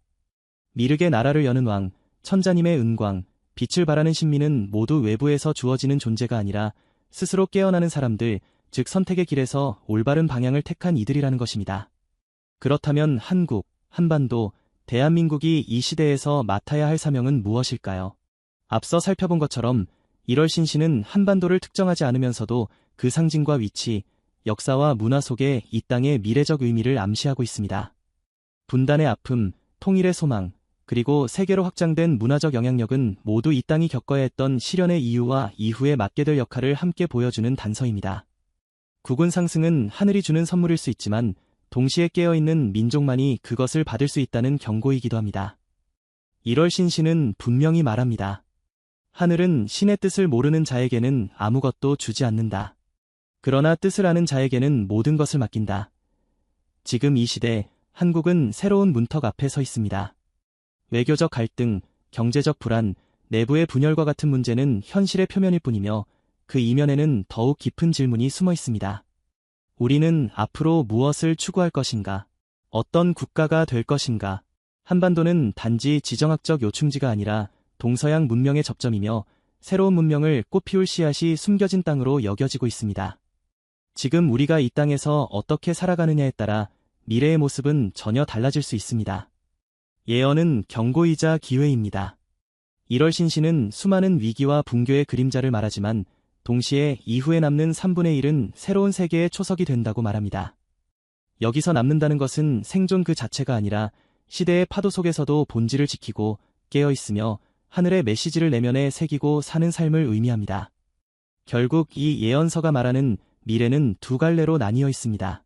미륵의 나라를 여는 왕, 천자님의 은광, 빛을 발하는 신민은 모두 외부에서 주어지는 존재가 아니라 스스로 깨어나는 사람들, 즉 선택의 길에서 올바른 방향을 택한 이들이라는 것입니다. 그렇다면 한국, 한반도, 대한민국이 이 시대에서 맡아야 할 사명은 무엇일까요? 앞서 살펴본 것처럼 1월 신시는 한반도를 특정하지 않으면서도 그 상징과 위치, 역사와 문화 속에 이 땅의 미래적 의미를 암시하고 있습니다. 분단의 아픔, 통일의 소망, 그리고 세계로 확장된 문화적 영향력은 모두 이 땅이 겪어야 했던 시련의 이유와 이후에 맡게 될 역할을 함께 보여주는 단서입니다. 국운 상승은 하늘이 주는 선물일 수 있지만 동시에 깨어있는 민족만이 그것을 받을 수 있다는 경고이기도 합니다. 1월 신시는 분명히 말합니다. 하늘은 신의 뜻을 모르는 자에게는 아무것도 주지 않는다. 그러나 뜻을 아는 자에게는 모든 것을 맡긴다. 지금 이 시대, 한국은 새로운 문턱 앞에 서 있습니다. 외교적 갈등, 경제적 불안, 내부의 분열과 같은 문제는 현실의 표면일 뿐이며 그 이면에는 더욱 깊은 질문이 숨어 있습니다. 우리는 앞으로 무엇을 추구할 것인가? 어떤 국가가 될 것인가? 한반도는 단지 지정학적 요충지가 아니라 동서양 문명의 접점이며 새로운 문명을 꽃피울 씨앗이 숨겨진 땅으로 여겨지고 있습니다. 지금 우리가 이 땅에서 어떻게 살아가느냐에 따라 미래의 모습은 전혀 달라질 수 있습니다. 예언은 경고이자 기회입니다. 1월 신시는 수많은 위기와 붕괴의 그림자를 말하지만 동시에 이후에 남는 3분의 1은 새로운 세계의 초석이 된다고 말합니다. 여기서 남는다는 것은 생존 그 자체가 아니라 시대의 파도 속에서도 본질을 지키고 깨어있으며 하늘의 메시지를 내면에 새기고 사는 삶을 의미합니다. 결국 이 예언서가 말하는 미래는 두 갈래로 나뉘어 있습니다.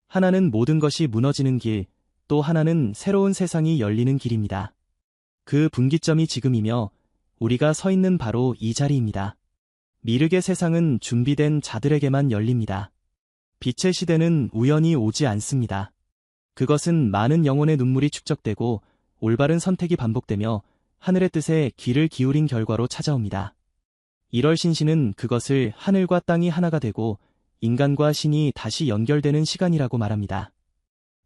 하나는 모든 것이 무너지는 길, 또 하나는 새로운 세상이 열리는 길입니다. 그 분기점이 지금이며 우리가 서 있는 바로 이 자리입니다. 미륵의 세상은 준비된 자들에게만 열립니다. 빛의 시대는 우연히 오지 않습니다. 그것은 많은 영혼의 눈물이 축적되고 올바른 선택이 반복되며 하늘의 뜻에 귀를 기울인 결과로 찾아옵니다. 1월 신시는 그것을 하늘과 땅이 하나가 되고 인간과 신이 다시 연결되는 시간이라고 말합니다.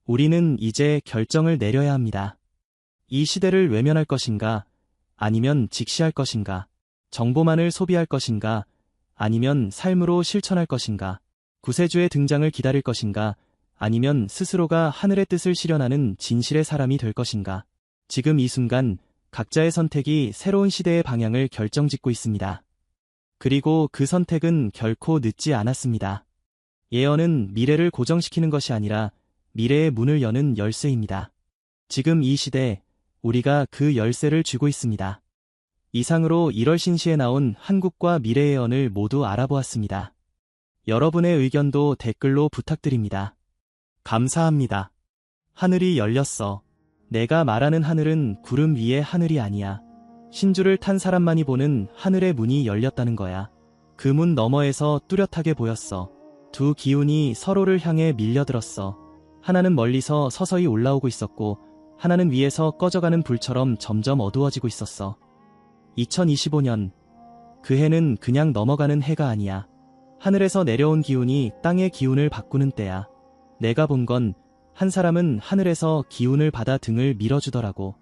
우리는 이제 결정을 내려야 합니다. 이 시대를 외면할 것인가? 아니면 직시할 것인가? 정보만을 소비할 것인가? 아니면 삶으로 실천할 것인가? 구세주의 등장을 기다릴 것인가? 아니면 스스로가 하늘의 뜻을 실현하는 진실의 사람이 될 것인가? 지금 이 순간 각자의 선택이 새로운 시대의 방향을 결정짓고 있습니다. 그리고 그 선택은 결코 늦지 않았습니다. 예언은 미래를 고정시키는 것이 아니라 미래의 문을 여는 열쇠입니다. 지금 이 시대, 우리가 그 열쇠를 쥐고 있습니다. 이상으로 1월 신시에 나온 한국과 미래의 예언을 모두 알아보았습니다. 여러분의 의견도 댓글로 부탁드립니다. 감사합니다. 하늘이 열렸어. 내가 말하는 하늘은 구름 위의 하늘이 아니야. 신주를 탄 사람만이 보는 하늘의 문이 열렸다는 거야. 그 문 너머에서 뚜렷하게 보였어. 두 기운이 서로를 향해 밀려들었어. 하나는 멀리서 서서히 올라오고 있었고 하나는 위에서 꺼져가는 불처럼 점점 어두워지고 있었어. 2025년. 그 해는 그냥 넘어가는 해가 아니야. 하늘에서 내려온 기운이 땅의 기운을 바꾸는 때야. 내가 본 건 한 사람은 하늘에서 기운을 받아 등을 밀어주더라고.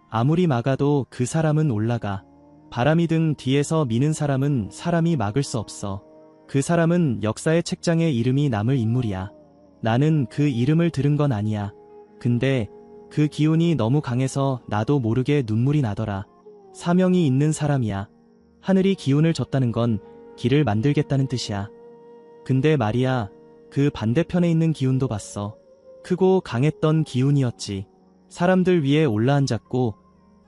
아무리 막아도 그 사람은 올라가. 바람이 등 뒤에서 미는 사람은 사람이 막을 수 없어. 그 사람은 역사의 책장에 이름이 남을 인물이야. 나는 그 이름을 들은 건 아니야. 근데 그 기운이 너무 강해서 나도 모르게 눈물이 나더라. 사명이 있는 사람이야. 하늘이 기운을 줬다는 건 길을 만들겠다는 뜻이야. 근데 말이야, 그 반대편에 있는 기운도 봤어. 크고 강했던 기운이었지. 사람들 위에 올라앉았고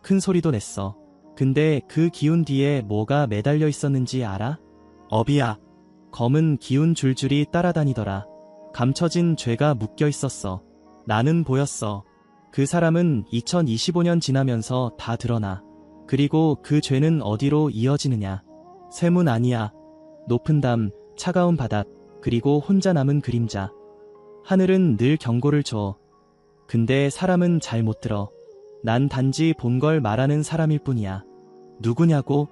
큰 소리도 냈어. 근데 그 기운 뒤에 뭐가 매달려 있었는지 알아? 업이야. 검은 기운 줄줄이 따라다니더라. 감춰진 죄가 묶여 있었어. 나는 보였어. 그 사람은 2025년 지나면서 다 드러나. 그리고 그 죄는 어디로 이어지느냐? 쇠문 아니야. 높은 담, 차가운 바닥, 그리고 혼자 남은 그림자. 하늘은 늘 경고를 줘. 근데 사람은 잘 못 들어. 난 단지 본 걸 말하는 사람일 뿐이야. 누구냐고?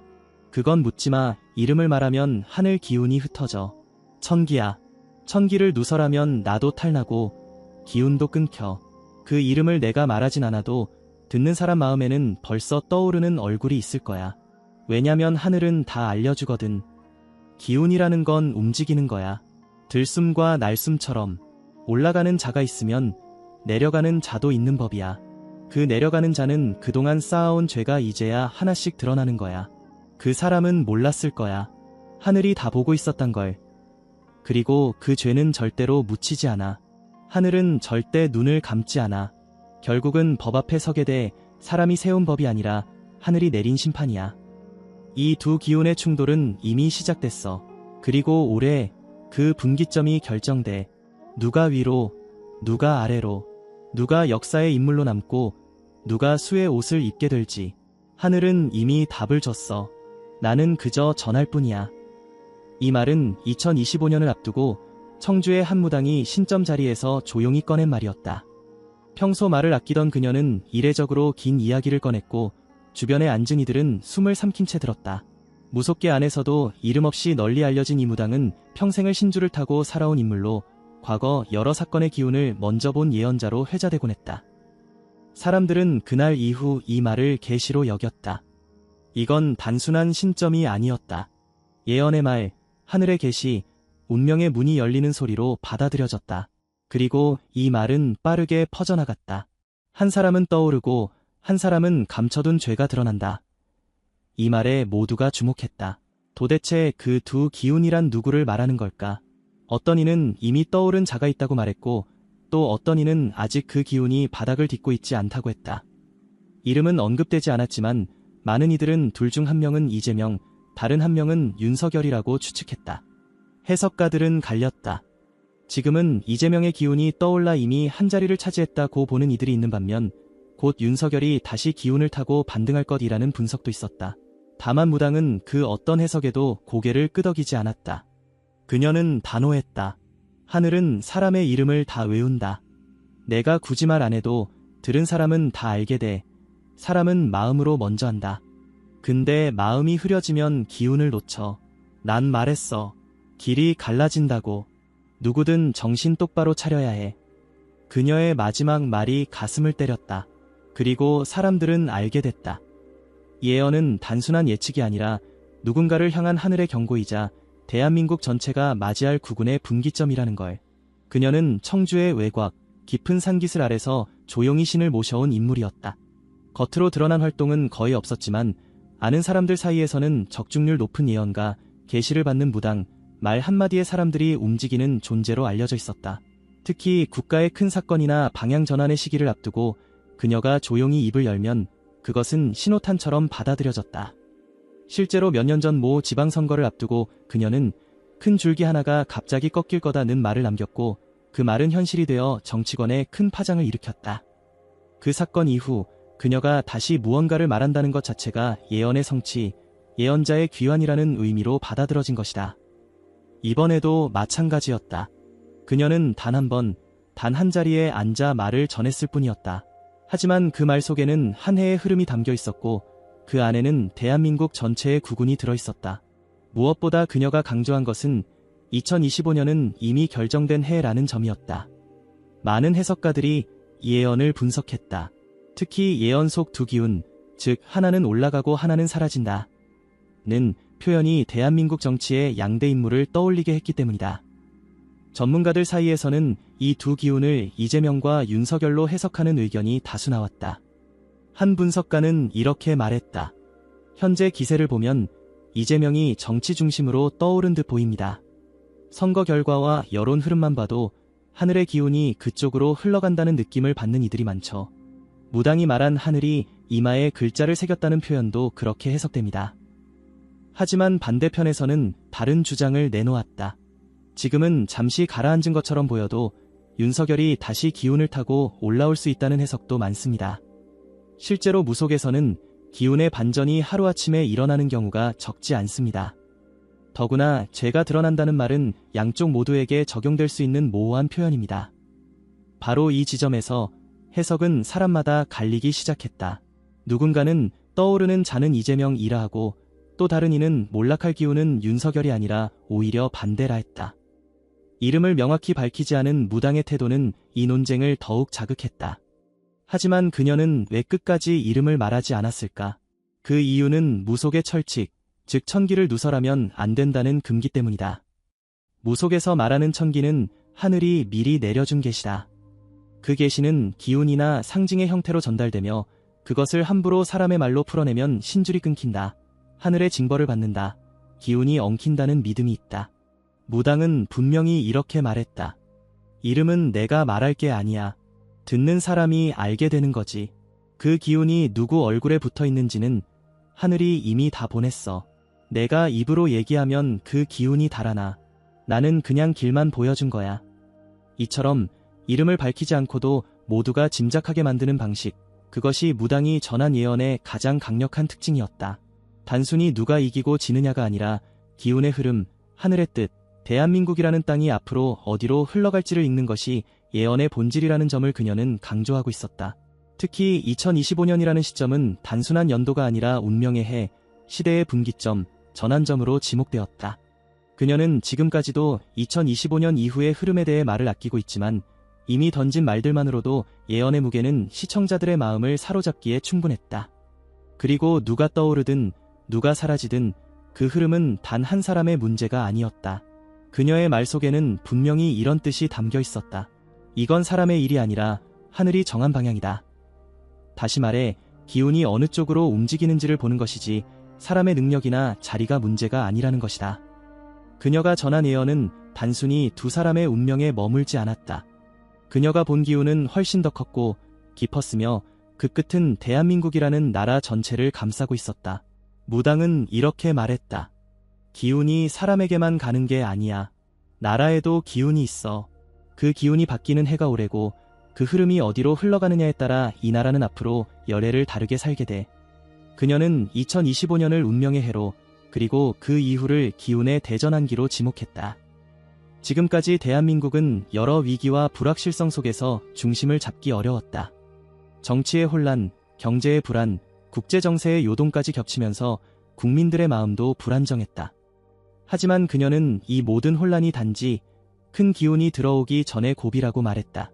그건 묻지마. 이름을 말하면 하늘 기운이 흩어져. 천기야. 천기를 누설하면 나도 탈나고 기운도 끊겨. 그 이름을 내가 말하진 않아도 듣는 사람 마음에는 벌써 떠오르는 얼굴이 있을 거야. 왜냐면 하늘은 다 알려주거든. 기운이라는 건 움직이는 거야. 들숨과 날숨처럼 올라가는 자가 있으면 내려가는 자도 있는 법이야. 그 내려가는 자는 그동안 쌓아온 죄가 이제야 하나씩 드러나는 거야. 그 사람은 몰랐을 거야. 하늘이 다 보고 있었단 걸. 그리고 그 죄는 절대로 묻히지 않아. 하늘은 절대 눈을 감지 않아. 결국은 법 앞에 서게 돼. 사람이 세운 법이 아니라 하늘이 내린 심판이야. 이 두 기운의 충돌은 이미 시작됐어. 그리고 올해 그 분기점이 결정돼. 누가 위로, 누가 아래로, 누가 역사의 인물로 남고 누가 수의 옷을 입게 될지. 하늘은 이미 답을 줬어. 나는 그저 전할 뿐이야. 이 말은 2025년을 앞두고 청주의 한 무당이 신점 자리에서 조용히 꺼낸 말이었다. 평소 말을 아끼던 그녀는 이례적으로 긴 이야기를 꺼냈고 주변에 앉은 이들은 숨을 삼킨 채 들었다. 무속계 안에서도 이름 없이 널리 알려진 이 무당은 평생을 신주를 타고 살아온 인물로 과거 여러 사건의 기운을 먼저 본 예언자로 회자되곤 했다. 사람들은 그날 이후 이 말을 계시로 여겼다. 이건 단순한 신점이 아니었다. 예언의 말, 하늘의 계시, 운명의 문이 열리는 소리로 받아들여졌다. 그리고 이 말은 빠르게 퍼져나갔다. 한 사람은 떠오르고 한 사람은 감춰둔 죄가 드러난다. 이 말에 모두가 주목했다. 도대체 그 두 기운이란 누구를 말하는 걸까? 어떤 이는 이미 떠오른 자가 있다고 말했고 또 어떤 이는 아직 그 기운이 바닥을 딛고 있지 않다고 했다. 이름은 언급되지 않았지만 많은 이들은 둘 중 한 명은 이재명, 다른 한 명은 윤석열이라고 추측했다. 해석가들은 갈렸다. 지금은 이재명의 기운이 떠올라 이미 한자리를 차지했다고 보는 이들이 있는 반면 곧 윤석열이 다시 기운을 타고 반등할 것이라는 분석도 있었다. 다만 무당은 그 어떤 해석에도 고개를 끄덕이지 않았다. 그녀는 단호했다. 하늘은 사람의 이름을 다 외운다. 내가 굳이 말 안 해도 들은 사람은 다 알게 돼. 사람은 마음으로 먼저 한다. 근데 마음이 흐려지면 기운을 놓쳐. 난 말했어. 길이 갈라진다고. 누구든 정신 똑바로 차려야 해. 그녀의 마지막 말이 가슴을 때렸다. 그리고 사람들은 알게 됐다. 예언은 단순한 예측이 아니라 누군가를 향한 하늘의 경고이자 대한민국 전체가 맞이할 구군의 분기점이라는 걸. 그녀는 청주의 외곽, 깊은 산기슭 아래서 조용히 신을 모셔온 인물이었다. 겉으로 드러난 활동은 거의 없었지만 아는 사람들 사이에서는 적중률 높은 예언가, 계시를 받는 무당, 말 한마디에 사람들이 움직이는 존재로 알려져 있었다. 특히 국가의 큰 사건이나 방향 전환의 시기를 앞두고 그녀가 조용히 입을 열면 그것은 신호탄처럼 받아들여졌다. 실제로 몇 년 전 모 지방선거를 앞두고 그녀는 큰 줄기 하나가 갑자기 꺾일 거다는 말을 남겼고 그 말은 현실이 되어 정치권에 큰 파장을 일으켰다. 그 사건 이후 그녀가 다시 무언가를 말한다는 것 자체가 예언의 성취, 예언자의 귀환이라는 의미로 받아들여진 것이다. 이번에도 마찬가지였다. 그녀는 단 한 번, 단 한 자리에 앉아 말을 전했을 뿐이었다. 하지만 그 말 속에는 한 해의 흐름이 담겨 있었고 그 안에는 대한민국 전체의 구군이 들어있었다. 무엇보다 그녀가 강조한 것은 2025년은 이미 결정된 해라는 점이었다. 많은 해석가들이 이 예언을 분석했다. 특히 예언 속 두 기운, 즉 하나는 올라가고 하나는 사라진다. 는 표현이 대한민국 정치의 양대 인물을 떠올리게 했기 때문이다. 전문가들 사이에서는 이 두 기운을 이재명과 윤석열로 해석하는 의견이 다수 나왔다. 한 분석가는 이렇게 말했다. 현재 기세를 보면 이재명이 정치 중심으로 떠오른 듯 보입니다. 선거 결과와 여론 흐름만 봐도 하늘의 기운이 그쪽으로 흘러간다는 느낌을 받는 이들이 많죠. 무당이 말한 하늘이 이마에 글자를 새겼다는 표현도 그렇게 해석됩니다. 하지만 반대편에서는 다른 주장을 내놓았다. 지금은 잠시 가라앉은 것처럼 보여도 윤석열이 다시 기운을 타고 올라올 수 있다는 해석도 많습니다. 실제로 무속에서는 기운의 반전이 하루아침에 일어나는 경우가 적지 않습니다. 더구나 죄가 드러난다는 말은 양쪽 모두에게 적용될 수 있는 모호한 표현입니다. 바로 이 지점에서 해석은 사람마다 갈리기 시작했다. 누군가는 떠오르는 자는 이재명이라 하고 또 다른 이는 몰락할 기운은 윤석열이 아니라 오히려 반대라 했다. 이름을 명확히 밝히지 않은 무당의 태도는 이 논쟁을 더욱 자극했다. 하지만 그녀는 왜 끝까지 이름을 말하지 않았을까? 그 이유는 무속의 철칙, 즉 천기를 누설하면 안 된다는 금기 때문이다. 무속에서 말하는 천기는 하늘이 미리 내려준 계시다. 그 계시는 기운이나 상징의 형태로 전달되며 그것을 함부로 사람의 말로 풀어내면 신줄이 끊긴다. 하늘의 징벌을 받는다. 기운이 엉킨다는 믿음이 있다. 무당은 분명히 이렇게 말했다. 이름은 내가 말할 게 아니야. 듣는 사람이 알게 되는 거지. 그 기운이 누구 얼굴에 붙어 있는지는 하늘이 이미 다 보냈어. 내가 입으로 얘기하면 그 기운이 달아나. 나는 그냥 길만 보여준 거야. 이처럼 이름을 밝히지 않고도 모두가 짐작하게 만드는 방식, 그것이 무당이 전한 예언의 가장 강력한 특징이었다. 단순히 누가 이기고 지느냐가 아니라 기운의 흐름, 하늘의 뜻, 대한민국이라는 땅이 앞으로 어디로 흘러갈지를 읽는 것이 예언의 본질이라는 점을 그녀는 강조하고 있었다. 특히 2025년이라는 시점은 단순한 연도가 아니라 운명의 해, 시대의 분기점, 전환점으로 지목되었다. 그녀는 지금까지도 2025년 이후의 흐름에 대해 말을 아끼고 있지만 이미 던진 말들만으로도 예언의 무게는 시청자들의 마음을 사로잡기에 충분했다. 그리고 누가 떠오르든 누가 사라지든 그 흐름은 단 한 사람의 문제가 아니었다. 그녀의 말 속에는 분명히 이런 뜻이 담겨 있었다. 이건 사람의 일이 아니라 하늘이 정한 방향이다. 다시 말해 기운이 어느 쪽으로 움직이는지를 보는 것이지 사람의 능력이나 자리가 문제가 아니라는 것이다. 그녀가 전한 예언은 단순히 두 사람의 운명에 머물지 않았다. 그녀가 본 기운은 훨씬 더 컸고 깊었으며 그 끝은 대한민국이라는 나라 전체를 감싸고 있었다. 무당은 이렇게 말했다. 기운이 사람에게만 가는 게 아니야. 나라에도 기운이 있어. 그 기운이 바뀌는 해가 오래고 그 흐름이 어디로 흘러가느냐에 따라 이 나라는 앞으로 열애를 다르게 살게 돼. 그녀는 2025년을 운명의 해로 그리고 그 이후를 기운의 대전환기로 지목했다. 지금까지 대한민국은 여러 위기와 불확실성 속에서 중심을 잡기 어려웠다. 정치의 혼란, 경제의 불안, 국제정세의 요동까지 겹치면서 국민들의 마음도 불안정했다. 하지만 그녀는 이 모든 혼란이 단지 큰 기운이 들어오기 전의 고비라고 말했다.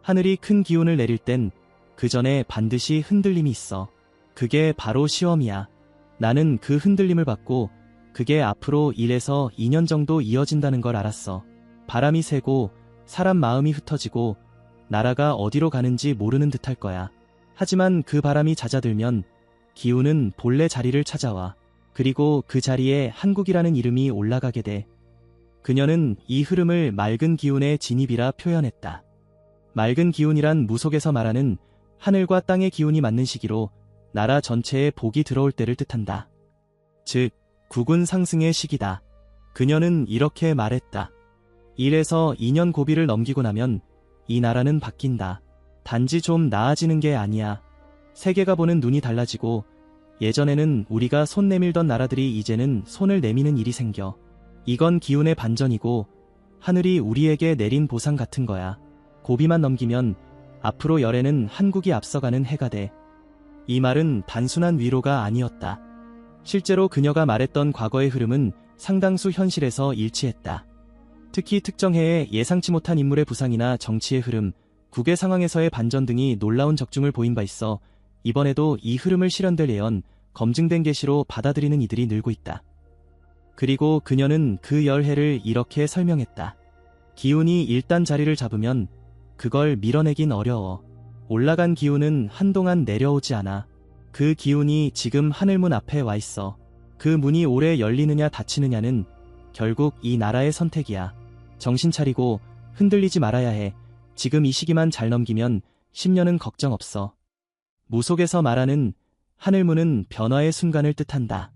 하늘이 큰 기운을 내릴 땐 그 전에 반드시 흔들림이 있어. 그게 바로 시험이야. 나는 그 흔들림을 받고 그게 앞으로 1에서 2년 정도 이어진다는 걸 알았어. 바람이 세고 사람 마음이 흩어지고 나라가 어디로 가는지 모르는 듯할 거야. 하지만 그 바람이 잦아들면 기운은 본래 자리를 찾아와. 그리고 그 자리에 한국이라는 이름이 올라가게 돼. 그녀는 이 흐름을 맑은 기운의 진입이라 표현했다. 맑은 기운이란 무속에서 말하는 하늘과 땅의 기운이 맞는 시기로 나라 전체에 복이 들어올 때를 뜻한다. 즉, 국운 상승의 시기다. 그녀는 이렇게 말했다. 1에서 2년 고비를 넘기고 나면 이 나라는 바뀐다. 단지 좀 나아지는 게 아니야. 세계가 보는 눈이 달라지고 예전에는 우리가 손 내밀던 나라들이 이제는 손을 내미는 일이 생겨. 이건 기운의 반전이고 하늘이 우리에게 내린 보상 같은 거야. 고비만 넘기면 앞으로 열애는 한국이 앞서가는 해가 돼. 이 말은 단순한 위로가 아니었다. 실제로 그녀가 말했던 과거의 흐름은 상당수 현실에서 일치했다. 특히 특정 해에 예상치 못한 인물의 부상이나 정치의 흐름, 국외 상황에서의 반전 등이 놀라운 적중을 보인 바 있어 이번에도 이 흐름을 실현될 예언, 검증된 계시로 받아들이는 이들이 늘고 있다. 그리고 그녀는 그 열해를 이렇게 설명했다. 기운이 일단 자리를 잡으면 그걸 밀어내긴 어려워. 올라간 기운은 한동안 내려오지 않아. 그 기운이 지금 하늘문 앞에 와 있어. 그 문이 오래 열리느냐 닫히느냐는 결국 이 나라의 선택이야. 정신 차리고 흔들리지 말아야 해. 지금 이 시기만 잘 넘기면 10년은 걱정 없어. 무속에서 말하는 하늘문은 변화의 순간을 뜻한다.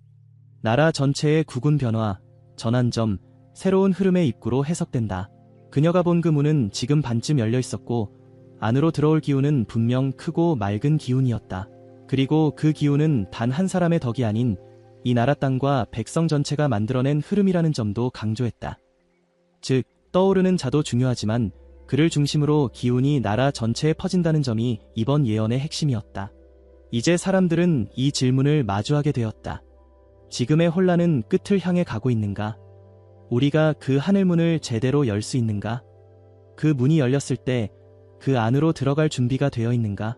나라 전체의 국운 변화, 전환점, 새로운 흐름의 입구로 해석된다. 그녀가 본 그 문은 지금 반쯤 열려 있었고 안으로 들어올 기운은 분명 크고 맑은 기운이었다. 그리고 그 기운은 단 한 사람의 덕이 아닌 이 나라 땅과 백성 전체가 만들어낸 흐름이라는 점도 강조했다. 즉, 떠오르는 자도 중요하지만 그를 중심으로 기운이 나라 전체에 퍼진다는 점이 이번 예언의 핵심이었다. 이제 사람들은 이 질문을 마주하게 되었다. 지금의 혼란은 끝을 향해 가고 있는가? 우리가 그 하늘문을 제대로 열 수 있는가? 그 문이 열렸을 때 그 안으로 들어갈 준비가 되어 있는가?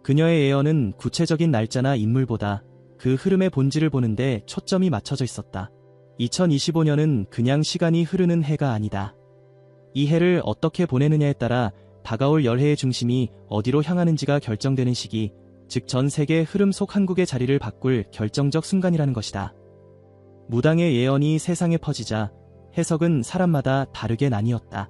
그녀의 예언은 구체적인 날짜나 인물보다 그 흐름의 본질을 보는데 초점이 맞춰져 있었다. 2025년은 그냥 시간이 흐르는 해가 아니다. 이 해를 어떻게 보내느냐에 따라 다가올 열해의 중심이 어디로 향하는지가 결정되는 시기, 즉 전 세계 흐름 속 한국의 자리를 바꿀 결정적 순간이라는 것이다. 무당의 예언이 세상에 퍼지자 해석은 사람마다 다르게 나뉘었다.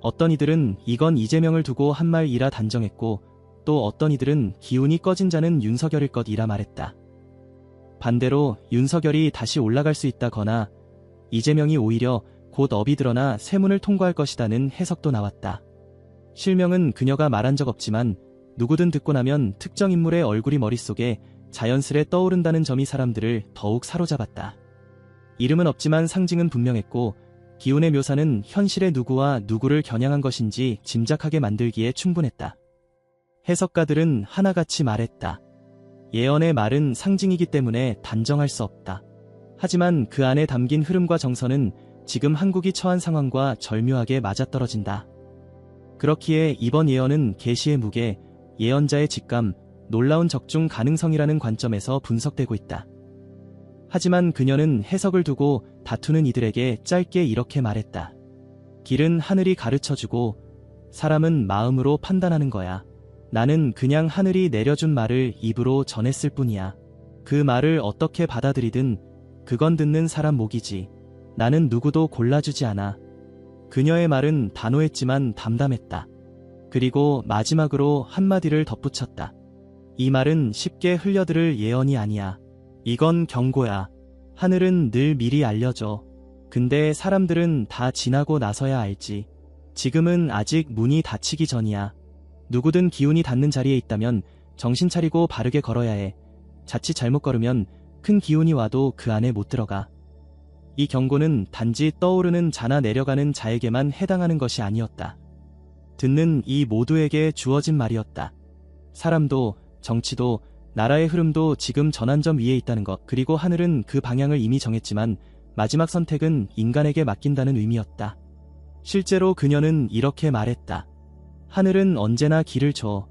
어떤 이들은 이건 이재명을 두고 한 말이라 단정했고 또 어떤 이들은 기운이 꺼진 자는 윤석열일 것이라 말했다. 반대로 윤석열이 다시 올라갈 수 있다거나 이재명이 오히려 곧 업이 드러나 세문을 통과할 것이라는 해석도 나왔다. 실명은 그녀가 말한 적 없지만 누구든 듣고 나면 특정 인물의 얼굴이 머릿속에 자연스레 떠오른다는 점이 사람들을 더욱 사로잡았다. 이름은 없지만 상징은 분명했고 기운의 묘사는 현실의 누구와 누구를 겨냥한 것인지 짐작하게 만들기에 충분했다. 해석가들은 하나같이 말했다. 예언의 말은 상징이기 때문에 단정할 수 없다. 하지만 그 안에 담긴 흐름과 정서는 지금 한국이 처한 상황과 절묘하게 맞아떨어진다. 그렇기에 이번 예언은 계시의 무게, 예언자의 직감, 놀라운 적중 가능성이라는 관점에서 분석되고 있다. 하지만 그녀는 해석을 두고 다투는 이들에게 짧게 이렇게 말했다. 길은 하늘이 가르쳐주고 사람은 마음으로 판단하는 거야. 나는 그냥 하늘이 내려준 말을 입으로 전했을 뿐이야. 그 말을 어떻게 받아들이든 그건 듣는 사람 몫이지. 나는 누구도 골라주지 않아. 그녀의 말은 단호했지만 담담했다. 그리고 마지막으로 한마디를 덧붙였다. 이 말은 쉽게 흘려들을 예언이 아니야. 이건 경고야. 하늘은 늘 미리 알려줘. 근데 사람들은 다 지나고 나서야 알지. 지금은 아직 문이 닫히기 전이야. 누구든 기운이 닿는 자리에 있다면 정신 차리고 바르게 걸어야 해. 자칫 잘못 걸으면 큰 기운이 와도 그 안에 못 들어가. 이 경고는 단지 떠오르는 자나 내려가는 자에게만 해당하는 것이 아니었다. 듣는 이 모두에게 주어진 말이었다. 사람도, 정치도, 나라의 흐름도 지금 전환점 위에 있다는 것, 그리고 하늘은 그 방향을 이미 정했지만 마지막 선택은 인간에게 맡긴다는 의미였다. 실제로 그녀는 이렇게 말했다. 하늘은 언제나 길을 줘.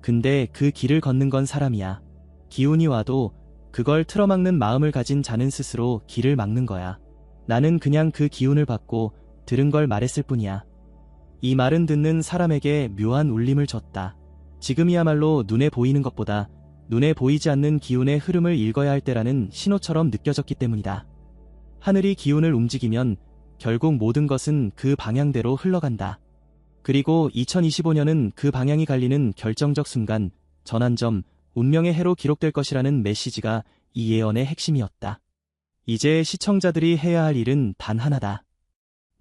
근데 그 길을 걷는 건 사람이야. 기운이 와도 그걸 틀어막는 마음을 가진 자는 스스로 길을 막는 거야. 나는 그냥 그 기운을 받고 들은 걸 말했을 뿐이야. 이 말은 듣는 사람에게 묘한 울림을 줬다. 지금이야말로 눈에 보이는 것보다 눈에 보이지 않는 기운의 흐름을 읽어야 할 때라는 신호처럼 느껴졌기 때문이다. 하늘이 기운을 움직이면 결국 모든 것은 그 방향대로 흘러간다. 그리고 2025년은 그 방향이 갈리는 결정적 순간, 전환점, 운명의 해로 기록될 것이라는 메시지가 이 예언의 핵심이었다. 이제 시청자들이 해야 할 일은 단 하나다.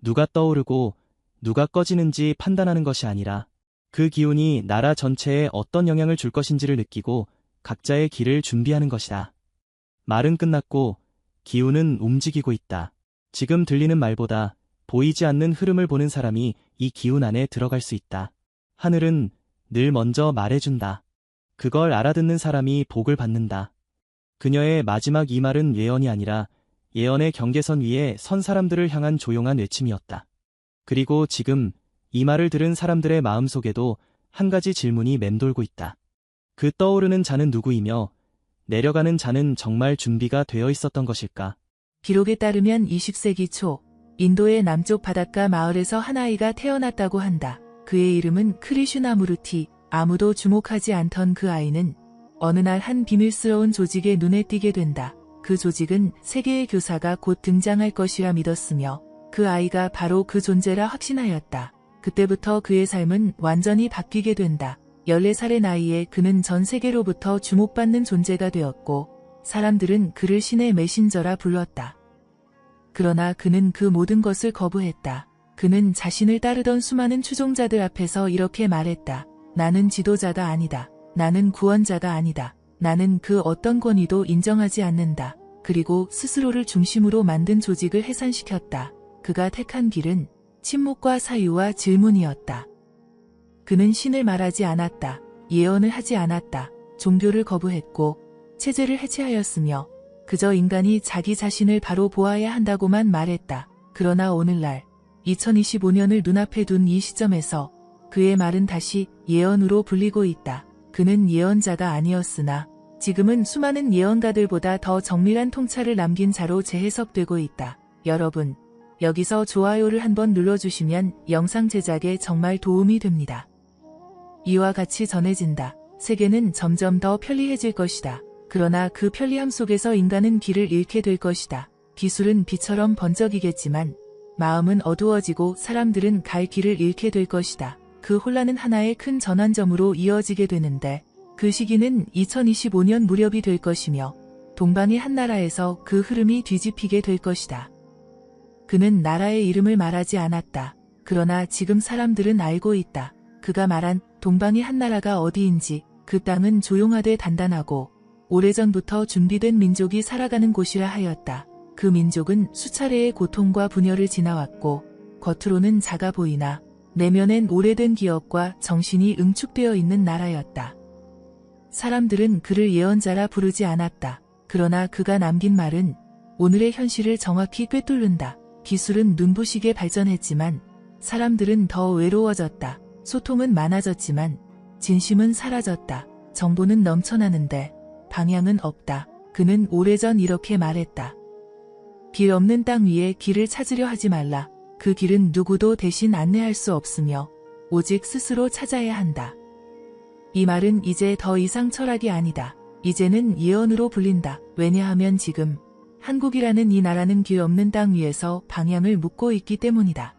누가 떠오르고 누가 꺼지는지 판단하는 것이 아니라 그 기운이 나라 전체에 어떤 영향을 줄 것인지를 느끼고 각자의 길을 준비하는 것이다. 말은 끝났고 기운은 움직이고 있다. 지금 들리는 말보다 보이지 않는 흐름을 보는 사람이 이 기운 안에 들어갈 수 있다. 하늘은 늘 먼저 말해준다. 그걸 알아듣는 사람이 복을 받는다. 그녀의 마지막 이 말은 예언이 아니라 예언의 경계선 위에 선 사람들을 향한 조용한 외침이었다. 그리고 지금 이 말을 들은 사람들의 마음속에도 한 가지 질문이 맴돌고 있다. 그 떠오르는 자는 누구이며 내려가는 자는 정말 준비가 되어 있었던 것일까? 기록에 따르면 20세기 초 인도의 남쪽 바닷가 마을에서 한 아이가 태어났다고 한다. 그의 이름은 크리슈나무르티. 아무도 주목하지 않던 그 아이는 어느 날 한 비밀스러운 조직에 눈에 띄게 된다. 그 조직은 세계의 교사가 곧 등장할 것이라 믿었으며 그 아이가 바로 그 존재라 확신하였다. 그때부터 그의 삶은 완전히 바뀌게 된다. 14살의 나이에 그는 전 세계로부터 주목받는 존재가 되었고 사람들은 그를 신의 메신저라 불렀다. 그러나 그는 그 모든 것을 거부했다. 그는 자신을 따르던 수많은 추종자들 앞에서 이렇게 말했다. 나는 지도자가 아니다. 나는 구원자가 아니다. 나는 그 어떤 권위도 인정하지 않는다. 그리고 스스로를 중심으로 만든 조직을 해산시켰다. 그가 택한 길은 침묵과 사유와 질문이었다. 그는 신을 말하지 않았다. 예언을 하지 않았다. 종교를 거부했고 체제를 해체하였으며 그저 인간이 자기 자신을 바로 보아야 한다고만 말했다. 그러나 오늘날 2025년을 눈앞에 둔 이 시점에서 그의 말은 다시 예언으로 불리고 있다. 그는 예언자가 아니었으나 지금은 수많은 예언가들보다 더 정밀한 통찰을 남긴 자로 재해석되고 있다. 여러분, 여기서 좋아요를 한번 눌러주시면 영상 제작에 정말 도움이 됩니다. 이와 같이 전해진다. 세계는 점점 더 편리해질 것이다. 그러나 그 편리함 속에서 인간은 길을 잃게 될 것이다. 기술은 비처럼 번쩍이겠지만 마음은 어두워지고 사람들은 갈 길을 잃게 될 것이다. 그 혼란은 하나의 큰 전환점으로 이어지게 되는데 그 시기는 2025년 무렵이 될 것이며 동방의 한 나라에서 그 흐름이 뒤집히게 될 것이다. 그는 나라의 이름을 말하지 않았다. 그러나 지금 사람들은 알고 있다. 그가 말한 동방의 한 나라가 어디인지 그 땅은 조용하되 단단하고 오래전부터 준비된 민족이 살아가는 곳이라 하였다. 그 민족은 수차례의 고통과 분열을 지나왔고 겉으로는 작아 보이나 내면엔 오래된 기억과 정신이 응축되어 있는 나라였다. 사람들은 그를 예언자라 부르지 않았다. 그러나 그가 남긴 말은 오늘의 현실을 정확히 꿰뚫는다. 기술은 눈부시게 발전했지만 사람들은 더 외로워졌다. 소통은 많아졌지만 진심은 사라졌다. 정보는 넘쳐나는데 방향은 없다. 그는 오래전 이렇게 말했다. 길 없는 땅 위에 길을 찾으려 하지 말라. 그 길은 누구도 대신 안내할 수 없으며 오직 스스로 찾아야 한다. 이 말은 이제 더 이상 철학이 아니다. 이제는 예언으로 불린다. 왜냐하면 지금 한국이라는 이 나라는 길 없는 땅 위에서 방향을 묻고 있기 때문이다.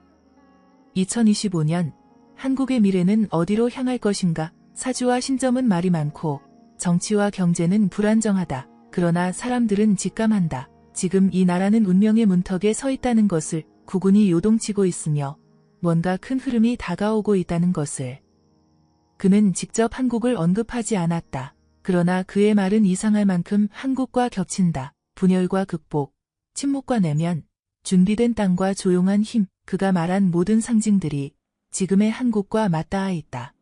2025년 한국의 미래는 어디로 향할 것인가? 사주와 신점은 말이 많고 정치와 경제는 불안정하다. 그러나 사람들은 직감한다. 지금 이 나라는 운명의 문턱에 서 있다는 것을, 국운이 요동치고 있으며 뭔가 큰 흐름이 다가오고 있다는 것을. 그는 직접 한국을 언급하지 않았다. 그러나 그의 말은 이상할 만큼 한국과 겹친다. 분열과 극복, 침묵과 내면, 준비된 땅과 조용한 힘, 그가 말한 모든 상징들이 지금의 한국과 맞닿아 있다.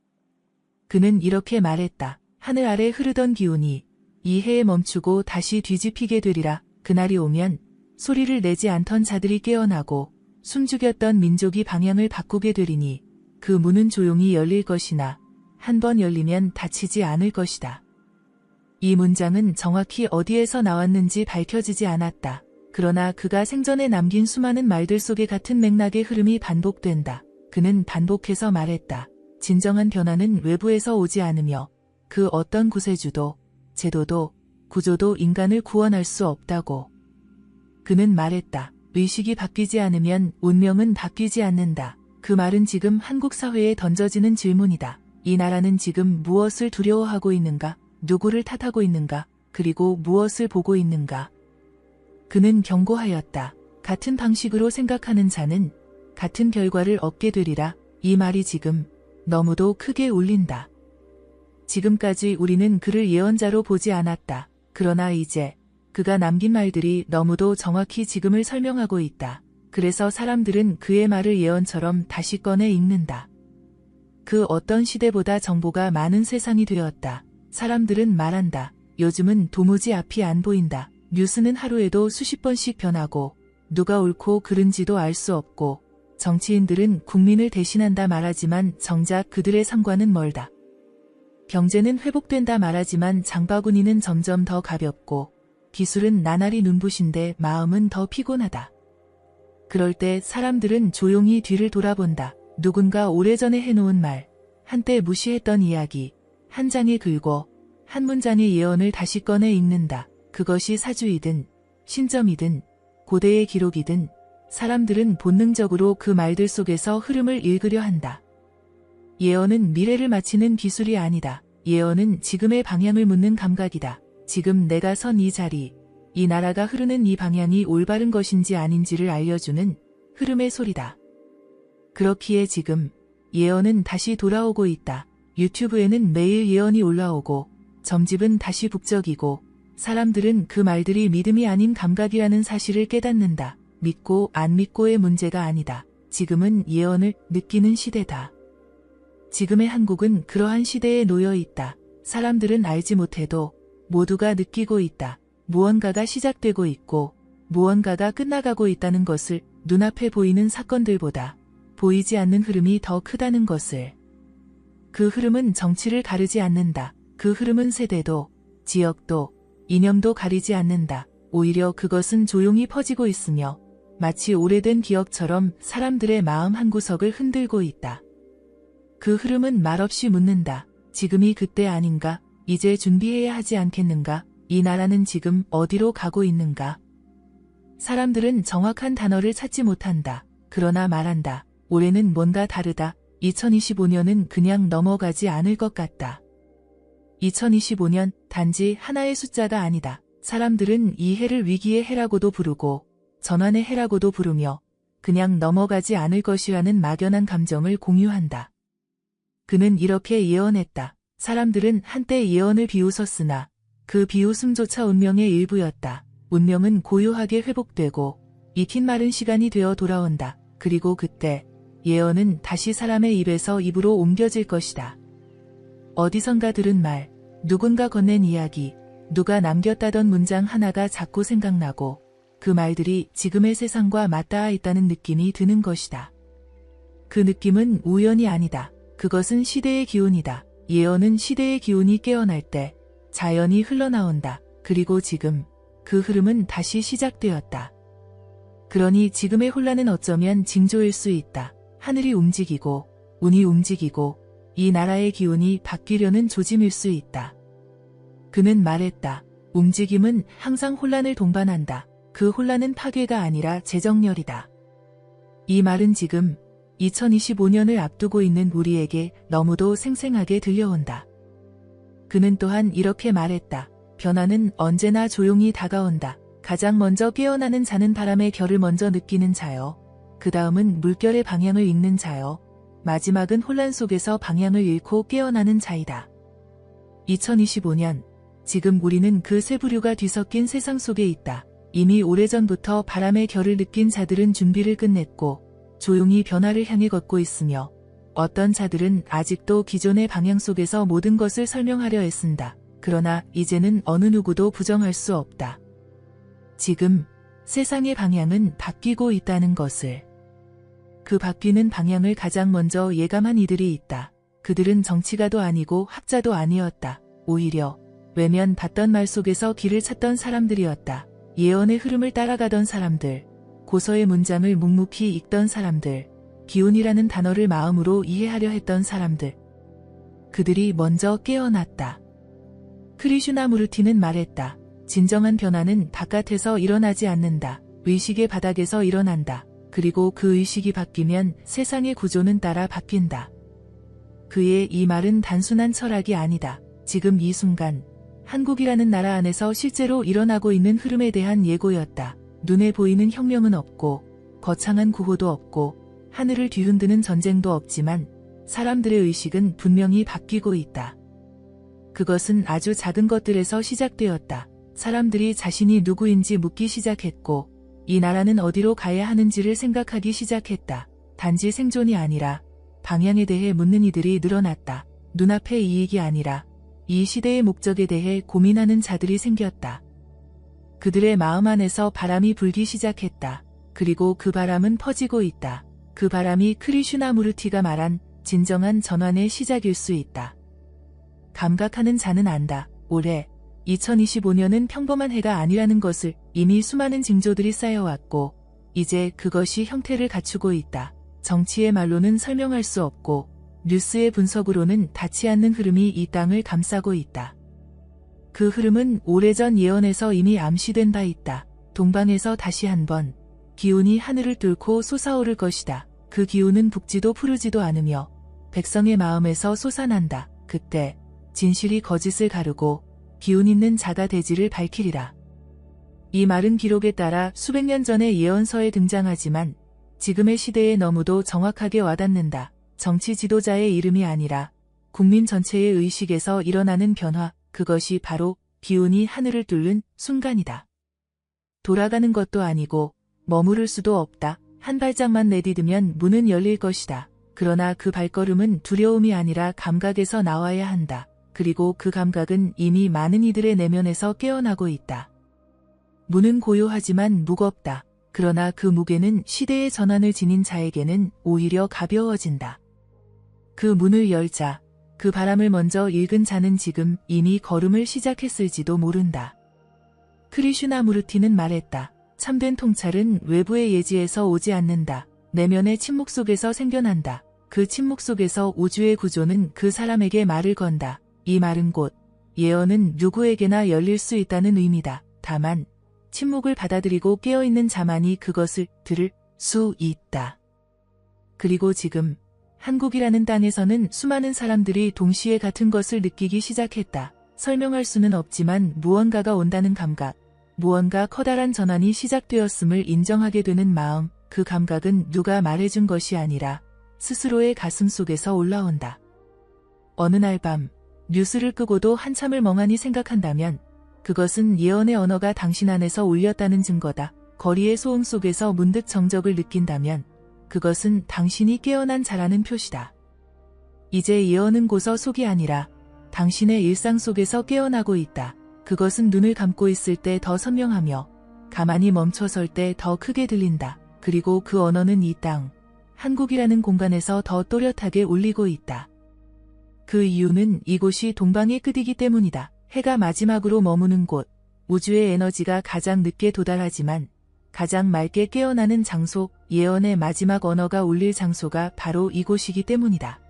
그는 이렇게 말했다. 하늘 아래 흐르던 기운이 이 해에 멈추고 다시 뒤집히게 되리라. 그날이 오면 소리를 내지 않던 자들이 깨어나고 숨죽였던 민족이 방향을 바꾸게 되리니 그 문은 조용히 열릴 것이나 한 번 열리면 닫히지 않을 것이다. 이 문장은 정확히 어디에서 나왔는지 밝혀지지 않았다. 그러나 그가 생전에 남긴 수많은 말들 속에 같은 맥락의 흐름이 반복된다. 그는 반복해서 말했다. 진정한 변화는 외부에서 오지 않으며 그 어떤 구세주도, 제도도, 구조도 인간을 구원할 수 없다고. 그는 말했다. 의식이 바뀌지 않으면 운명은 바뀌지 않는다. 그 말은 지금 한국 사회에 던져지는 질문이다. 이 나라는 지금 무엇을 두려워하고 있는가? 누구를 탓하고 있는가? 그리고 무엇을 보고 있는가? 그는 경고하였다. 같은 방식으로 생각하는 자는 같은 결과를 얻게 되리라. 이 말이 지금 너무도 크게 울린다. 지금까지 우리는 그를 예언자로 보지 않았다. 그러나 이제 그가 남긴 말들이 너무도 정확히 지금을 설명하고 있다. 그래서 사람들은 그의 말을 예언처럼 다시 꺼내 읽는다. 그 어떤 시대보다 정보가 많은 세상이 되었다. 사람들은 말한다. 요즘은 도무지 앞이 안 보인다. 뉴스는 하루에도 수십 번씩 변하고 누가 옳고 그른지도 알 수 없고 정치인들은 국민을 대신한다 말하지만 정작 그들의 상관은 멀다. 경제는 회복된다 말하지만 장바구니는 점점 더 가볍고 기술은 나날이 눈부신데 마음은 더 피곤하다. 그럴 때 사람들은 조용히 뒤를 돌아본다. 누군가 오래전에 해놓은 말, 한때 무시했던 이야기, 한 장의 글고 한 문장의 예언을 다시 꺼내 읽는다. 그것이 사주이든 신점이든 고대의 기록이든 사람들은 본능적으로 그 말들 속에서 흐름을 읽으려 한다. 예언은 미래를 맞히는 기술이 아니다. 예언은 지금의 방향을 묻는 감각이다. 지금 내가 선 이 자리, 이 나라가 흐르는 이 방향이 올바른 것인지 아닌지를 알려주는 흐름의 소리다. 그렇기에 지금 예언은 다시 돌아오고 있다. 유튜브에는 매일 예언이 올라오고 점집은 다시 북적이고 사람들은 그 말들이 믿음이 아닌 감각이라는 사실을 깨닫는다. 믿고 안 믿고의 문제가 아니다. 지금은 예언을 느끼는 시대다. 지금의 한국은 그러한 시대에 놓여 있다. 사람들은 알지 못해도 모두가 느끼고 있다. 무언가가 시작되고 있고 무언가가 끝나가고 있다는 것을 눈앞에 보이는 사건들보다 보이지 않는 흐름이 더 크다는 것을. 그 흐름은 정치를 가르지 않는다. 그 흐름은 세대도, 지역도, 이념도 가리지 않는다. 오히려 그것은 조용히 퍼지고 있으며 마치 오래된 기억처럼 사람들의 마음 한구석을 흔들고 있다. 그 흐름은 말없이 묻는다. 지금이 그때 아닌가? 이제 준비해야 하지 않겠는가? 이 나라는 지금 어디로 가고 있는가? 사람들은 정확한 단어를 찾지 못한다. 그러나 말한다. 올해는 뭔가 다르다. 2025년은 그냥 넘어가지 않을 것 같다. 2025년 단지 하나의 숫자가 아니다. 사람들은 이 해를 위기의 해라고도 부르고 전환의 해라고도 부르며 그냥 넘어가지 않을 것이라는 막연한 감정을 공유한다. 그는 이렇게 예언했다. 사람들은 한때 예언을 비웃었으나 그 비웃음조차 운명의 일부였다. 운명은 고요하게 회복되고 익힌 마른 시간이 되어 돌아온다. 그리고 그때 예언은 다시 사람의 입에서 입으로 옮겨질 것이다. 어디선가 들은 말, 누군가 건넨 이야기, 누가 남겼다던 문장 하나가 자꾸 생각나고 그 말들이 지금의 세상과 맞닿아 있다는 느낌이 드는 것이다. 그 느낌은 우연이 아니다. 그것은 시대의 기운이다. 예언은 시대의 기운이 깨어날 때 자연이 흘러나온다. 그리고 지금 그 흐름은 다시 시작되었다. 그러니 지금의 혼란은 어쩌면 징조일 수 있다. 하늘이 움직이고 운이 움직이고 이 나라의 기운이 바뀌려는 조짐일 수 있다. 그는 말했다. 움직임은 항상 혼란을 동반한다. 그 혼란은 파괴가 아니라 재정렬이다. 이 말은 지금 2025년을 앞두고 있는 우리에게 너무도 생생하게 들려온다. 그는 또한 이렇게 말했다. 변화는 언제나 조용히 다가온다. 가장 먼저 깨어나는 자는 바람의 결을 먼저 느끼는 자요. 그 다음은 물결의 방향을 읽는 자요. 마지막은 혼란 속에서 방향을 잃고 깨어나는 자이다. 2025년, 지금 우리는 그 세 부류가 뒤섞인 세상 속에 있다. 이미 오래전부터 바람의 결을 느낀 자들은 준비를 끝냈고 조용히 변화를 향해 걷고 있으며 어떤 자들은 아직도 기존의 방향 속에서 모든 것을 설명하려 애쓴다. 그러나 이제는 어느 누구도 부정할 수 없다. 지금 세상의 방향은 바뀌고 있다는 것을. 그 바뀌는 방향을 가장 먼저 예감한 이들이 있다. 그들은 정치가도 아니고 학자도 아니었다. 오히려 외면 받던 말 속에서 길을 찾던 사람들이었다. 예언의 흐름을 따라가던 사람들, 고서의 문장을 묵묵히 읽던 사람들, 기운이라는 단어를 마음으로 이해하려 했던 사람들. 그들이 먼저 깨어났다. 크리슈나무르티는 말했다. 진정한 변화는 바깥에서 일어나지 않는다. 의식의 바닥에서 일어난다. 그리고 그 의식이 바뀌면 세상의 구조는 따라 바뀐다. 그의 이 말은 단순한 철학이 아니다. 지금 이 순간 한국이라는 나라 안에서 실제로 일어나고 있는 흐름에 대한 예고였다. 눈에 보이는 혁명은 없고 거창한 구호도 없고 하늘을 뒤흔드는 전쟁도 없지만 사람들의 의식은 분명히 바뀌고 있다. 그것은 아주 작은 것들에서 시작되었다. 사람들이 자신이 누구인지 묻기 시작했고 이 나라는 어디로 가야 하는지를 생각하기 시작했다. 단지 생존이 아니라 방향에 대해 묻는 이들이 늘어났다. 눈앞의 이익이 아니라 이 시대의 목적에 대해 고민하는 자들이 생겼다. 그들의 마음 안에서 바람이 불기 시작했다. 그리고 그 바람은 퍼지고 있다. 그 바람이 크리슈나무르티가 말한 진정한 전환의 시작일 수 있다. 감각하는 자는 안다. 올해 2025년은 평범한 해가 아니라는 것을 이미 수많은 징조들이 쌓여왔고 이제 그것이 형태를 갖추고 있다. 정치의 말로는 설명할 수 없고 뉴스의 분석으로는 닿지 않는 흐름이 이 땅을 감싸고 있다. 그 흐름은 오래전 예언에서 이미 암시된 바 있다. 동방에서 다시 한번 기운이 하늘을 뚫고 솟아오를 것이다. 그 기운은 붓지도 푸르지도 않으며 백성의 마음에서 솟아난다. 그때 진실이 거짓을 가르고 기운 있는 자가 대지를 밝히리라. 이 말은 기록에 따라 수백 년 전의 예언서에 등장하지만 지금의 시대에 너무도 정확하게 와닿는다. 정치 지도자의 이름이 아니라 국민 전체의 의식에서 일어나는 변화, 그것이 바로 기운이 하늘을 뚫는 순간이다. 돌아가는 것도 아니고 머무를 수도 없다. 한 발짝만 내디디면 문은 열릴 것이다. 그러나 그 발걸음은 두려움이 아니라 감각에서 나와야 한다. 그리고 그 감각은 이미 많은 이들의 내면에서 깨어나고 있다. 문은 고요하지만 무겁다. 그러나 그 무게는 시대의 전환을 지닌 자에게는 오히려 가벼워진다. 그 문을 열자 그 바람을 먼저 읽은 자는 지금 이미 걸음을 시작했을지도 모른다. 크리슈나무르티는 말했다. 참된 통찰은 외부의 예지에서 오지 않는다. 내면의 침묵 속에서 생겨난다. 그 침묵 속에서 우주의 구조는 그 사람에게 말을 건다. 이 말은 곧 예언은 누구에게나 열릴 수 있다는 의미다. 다만 침묵을 받아들이고 깨어있는 자만이 그것을 들을 수 있다. 그리고 지금 한국이라는 땅에서는 수많은 사람들이 동시에 같은 것을 느끼기 시작했다. 설명할 수는 없지만 무언가가 온다는 감각, 무언가 커다란 전환이 시작되었음을 인정하게 되는 마음, 그 감각은 누가 말해준 것이 아니라 스스로의 가슴 속에서 올라온다. 어느 날 밤 뉴스를 끄고도 한참을 멍하니 생각한다면 그것은 예언의 언어가 당신 안에서 울렸다는 증거다. 거리의 소음 속에서 문득 정적을 느낀다면 그것은 당신이 깨어난 자라는 표시다. 이제 예언은 고서 속이 아니라 당신의 일상 속에서 깨어나고 있다. 그것은 눈을 감고 있을 때 더 선명하며 가만히 멈춰설 때 더 크게 들린다. 그리고 그 언어는 이 땅, 한국이라는 공간에서 더 또렷하게 울리고 있다. 그 이유는 이곳이 동방의 끝이기 때문이다. 해가 마지막으로 머무는 곳, 우주의 에너지가 가장 늦게 도달하지만 가장 맑게 깨어나는 장소, 예언의 마지막 언어가 울릴 장소가 바로 이곳이기 때문이다.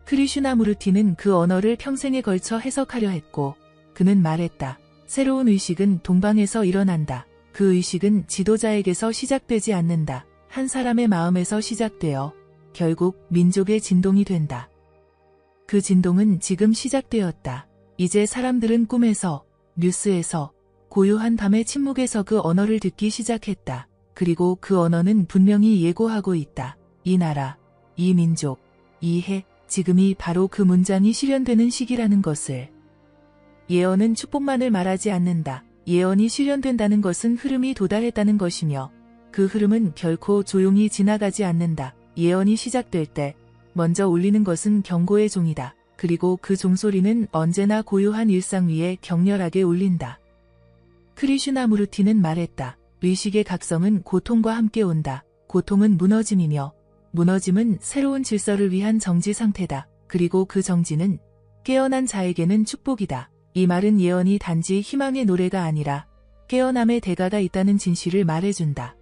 크리슈나무르티는 그 언어를 평생에 걸쳐 해석하려 했고 그는 말했다. 새로운 의식은 동방에서 일어난다. 그 의식은 지도자에게서 시작되지 않는다. 한 사람의 마음에서 시작되어 결국 민족의 진동이 된다. 그 진동은 지금 시작되었다. 이제 사람들은 꿈에서, 뉴스에서, 고요한 밤의 침묵에서 그 언어를 듣기 시작했다. 그리고 그 언어는 분명히 예고하고 있다. 이 나라, 이 민족, 이 해, 지금이 바로 그 문장이 실현되는 시기라는 것을. 예언은 축복만을 말하지 않는다. 예언이 실현된다는 것은 흐름이 도달했다는 것이며 그 흐름은 결코 조용히 지나가지 않는다. 예언이 시작될 때 먼저 울리는 것은 경고의 종이다. 그리고 그 종소리는 언제나 고요한 일상 위에 격렬하게 울린다. 크리슈나무르티는 말했다. 의식의 각성은 고통과 함께 온다. 고통은 무너짐이며 무너짐은 새로운 질서를 위한 정지 상태다. 그리고 그 정지는 깨어난 자에게는 축복이다. 이 말은 예언이 단지 희망의 노래가 아니라 깨어남의 대가가 있다는 진실을 말해준다.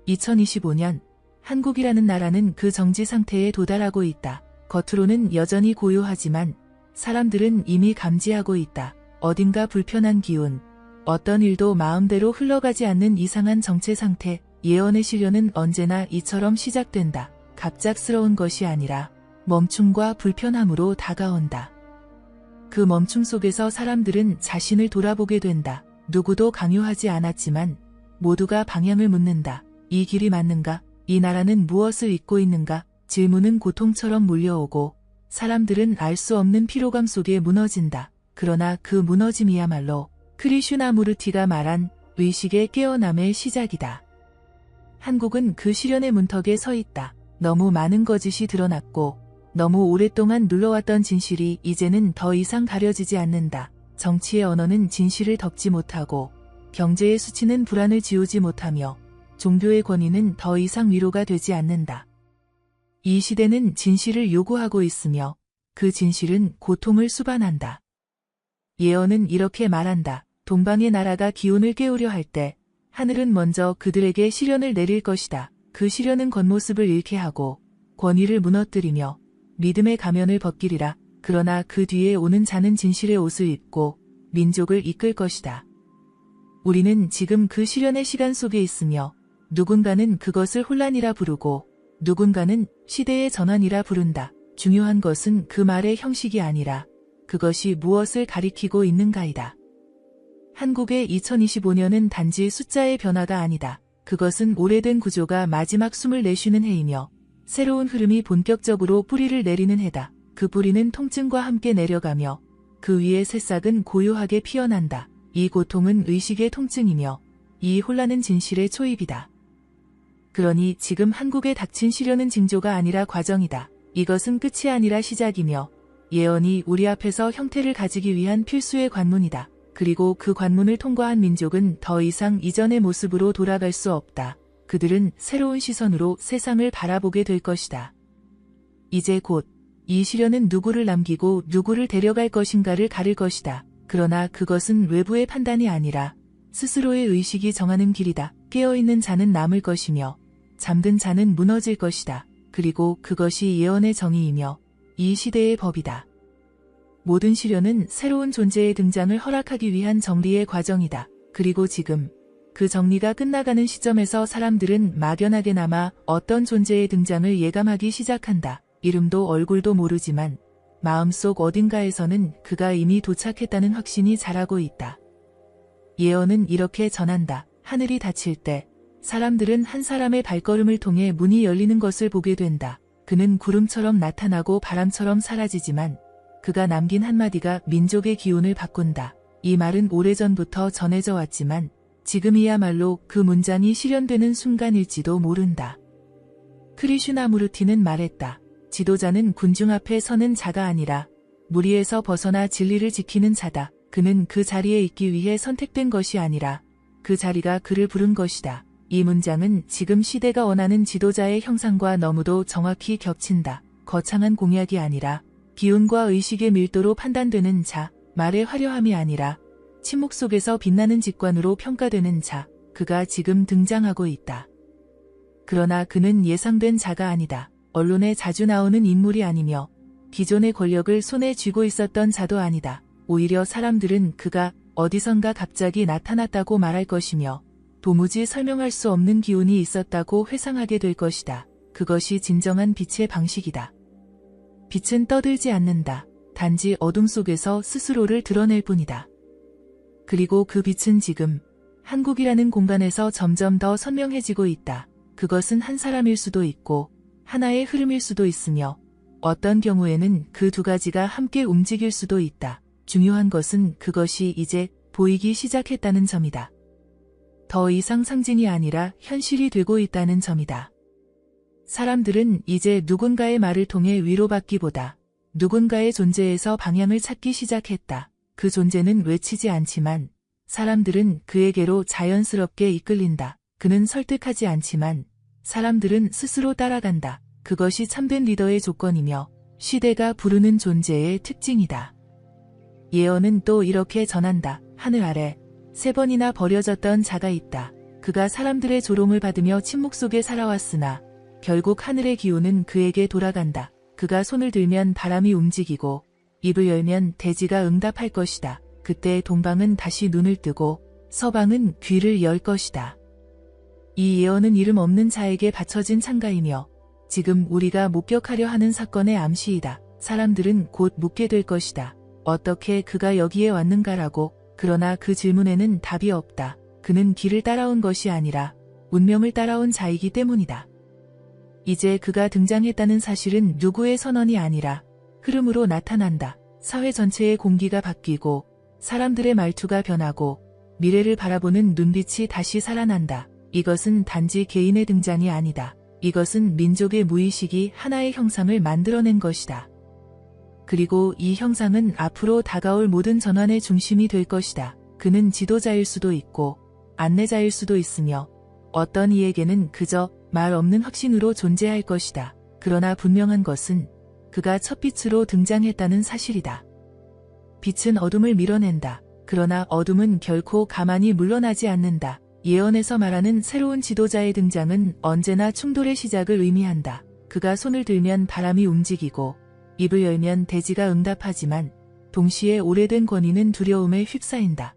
2025년 한국이라는 나라는 그 정지 상태에 도달하고 있다. 겉으로는 여전히 고요하지만 사람들은 이미 감지하고 있다. 어딘가 불편한 기운, 어떤 일도 마음대로 흘러가지 않는 이상한 정체 상태, 예언의 실현은 언제나 이처럼 시작된다. 갑작스러운 것이 아니라 멈춤과 불편함으로 다가온다. 그 멈춤 속에서 사람들은 자신을 돌아보게 된다. 누구도 강요하지 않았지만 모두가 방향을 묻는다. 이 길이 맞는가? 이 나라는 무엇을 잇고 있는가? 질문은 고통처럼 몰려오고 사람들은 알 수 없는 피로감 속에 무너진다. 그러나 그 무너짐이야말로 크리슈나무르티가 말한 의식의 깨어남의 시작이다. 한국은 그 실현의 문턱에 서 있다. 너무 많은 거짓이 드러났고 너무 오랫동안 눌러왔던 진실이 이제는 더 이상 가려지지 않는다. 정치의 언어는 진실을 덮지 못하고 경제의 수치는 불안을 지우지 못하며 종교의 권위는 더 이상 위로가 되지 않는다. 이 시대는 진실을 요구하고 있으며 그 진실은 고통을 수반한다. 예언은 이렇게 말한다. 동방의 나라가 기운을 깨우려 할 때 하늘은 먼저 그들에게 시련을 내릴 것이다. 그 시련은 겉모습을 잃게 하고 권위를 무너뜨리며 믿음의 가면을 벗기리라. 그러나 그 뒤에 오는 자는 진실의 옷을 입고 민족을 이끌 것이다. 우리는 지금 그 시련의 시간 속에 있으며 누군가는 그것을 혼란이라 부르고 누군가는 시대의 전환이라 부른다. 중요한 것은 그 말의 형식이 아니라 그것이 무엇을 가리키고 있는가이다. 한국의 2025년은 단지 숫자의 변화가 아니다. 그것은 오래된 구조가 마지막 숨을 내쉬는 해이며 새로운 흐름이 본격적으로 뿌리를 내리는 해다. 그 뿌리는 통증과 함께 내려가며 그 위에 새싹은 고요하게 피어난다. 이 고통은 의식의 통증이며 이 혼란은 진실의 초입이다. 그러니 지금 한국에 닥친 시련은 징조가 아니라 과정이다. 이것은 끝이 아니라 시작이며 예언이 우리 앞에서 형태를 가지기 위한 필수의 관문이다. 그리고 그 관문을 통과한 민족은 더 이상 이전의 모습으로 돌아갈 수 없다. 그들은 새로운 시선으로 세상을 바라보게 될 것이다. 이제 곧 이 시련은 누구를 남기고 누구를 데려갈 것인가를 가릴 것이다. 그러나 그것은 외부의 판단이 아니라 스스로의 의식이 정하는 길이다. 깨어있는 자는 남을 것이며 잠든 자는 무너질 것이다. 그리고 그것이 예언의 정의이며 이 시대의 법이다. 모든 시련은 새로운 존재의 등장을 허락하기 위한 정리의 과정이다. 그리고 지금 그 정리가 끝나가는 시점에서 사람들은 막연하게나마 어떤 존재의 등장을 예감하기 시작한다. 이름도 얼굴도 모르지만 마음속 어딘가에서는 그가 이미 도착했다는 확신이 자라고 있다. 예언은 이렇게 전한다. 하늘이 닫힐 때 사람들은 한 사람의 발걸음을 통해 문이 열리는 것을 보게 된다. 그는 구름처럼 나타나고 바람처럼 사라지지만 그가 남긴 한마디가 민족의 기운을 바꾼다. 이 말은 오래전부터 전해져 왔지만 지금이야말로 그 문장이 실현되는 순간일지도 모른다. 크리슈나무르티는 말했다. 지도자는 군중 앞에 서는 자가 아니라 무리에서 벗어나 진리를 지키는 자다. 그는 그 자리에 있기 위해 선택된 것이 아니라 그 자리가 그를 부른 것이다. 이 문장은 지금 시대가 원하는 지도자의 형상과 너무도 정확히 겹친다. 거창한 공약이 아니라 기운과 의식의 밀도로 판단되는 자, 말의 화려함이 아니라 침묵 속에서 빛나는 직관으로 평가되는 자, 그가 지금 등장하고 있다. 그러나 그는 예상된 자가 아니다. 언론에 자주 나오는 인물이 아니며 기존의 권력을 손에 쥐고 있었던 자도 아니다. 오히려 사람들은 그가 어디선가 갑자기 나타났다고 말할 것이며 도무지 설명할 수 없는 기운이 있었다고 회상하게 될 것이다. 그것이 진정한 빛의 방식이다. 빛은 떠들지 않는다. 단지 어둠 속에서 스스로를 드러낼 뿐이다. 그리고 그 빛은 지금 한국이라는 공간에서 점점 더 선명해지고 있다. 그것은 한 사람일 수도 있고 하나의 흐름일 수도 있으며 어떤 경우에는 그 두 가지가 함께 움직일 수도 있다. 중요한 것은 그것이 이제 보이기 시작했다는 점이다. 더 이상 상징이 아니라 현실이 되고 있다는 점이다. 사람들은 이제 누군가의 말을 통해 위로받기보다 누군가의 존재에서 방향을 찾기 시작했다. 그 존재는 외치지 않지만 사람들은 그에게로 자연스럽게 이끌린다. 그는 설득하지 않지만 사람들은 스스로 따라간다. 그것이 참된 리더의 조건이며 시대가 부르는 존재의 특징이다. 예언은 또 이렇게 전한다. 하늘 아래 3번이나 버려졌던 자가 있다. 그가 사람들의 조롱을 받으며 침묵 속에 살아왔으나 결국 하늘의 기운은 그에게 돌아간다. 그가 손을 들면 바람이 움직이고 입을 열면 대지가 응답할 것이다. 그때 동방은 다시 눈을 뜨고 서방은 귀를 열 것이다. 이 예언은 이름 없는 자에게 바쳐진 찬가이며 지금 우리가 목격하려 하는 사건의 암시이다. 사람들은 곧 묻게 될 것이다. 어떻게 그가 여기에 왔는가라고. 그러나 그 질문에는 답이 없다. 그는 길을 따라온 것이 아니라 운명을 따라온 자이기 때문이다. 이제 그가 등장했다는 사실은 누구의 선언이 아니라 흐름으로 나타난다. 사회 전체의 공기가 바뀌고 사람들의 말투가 변하고 미래를 바라보는 눈빛이 다시 살아난다. 이것은 단지 개인의 등장이 아니다. 이것은 민족의 무의식이 하나의 형상을 만들어낸 것이다. 그리고 이 형상은 앞으로 다가올 모든 전환의 중심이 될 것이다. 그는 지도자일 수도 있고 안내자일 수도 있으며 어떤 이에게는 그저 말 없는 확신으로 존재할 것이다. 그러나 분명한 것은 그가 첫 빛으로 등장했다는 사실이다. 빛은 어둠을 밀어낸다. 그러나 어둠은 결코 가만히 물러나지 않는다. 예언에서 말하는 새로운 지도자의 등장은 언제나 충돌의 시작을 의미한다. 그가 손을 들면 바람이 움직이고 입을 열면 대지가 응답하지만 동시에 오래된 권위는 두려움에 휩싸인다.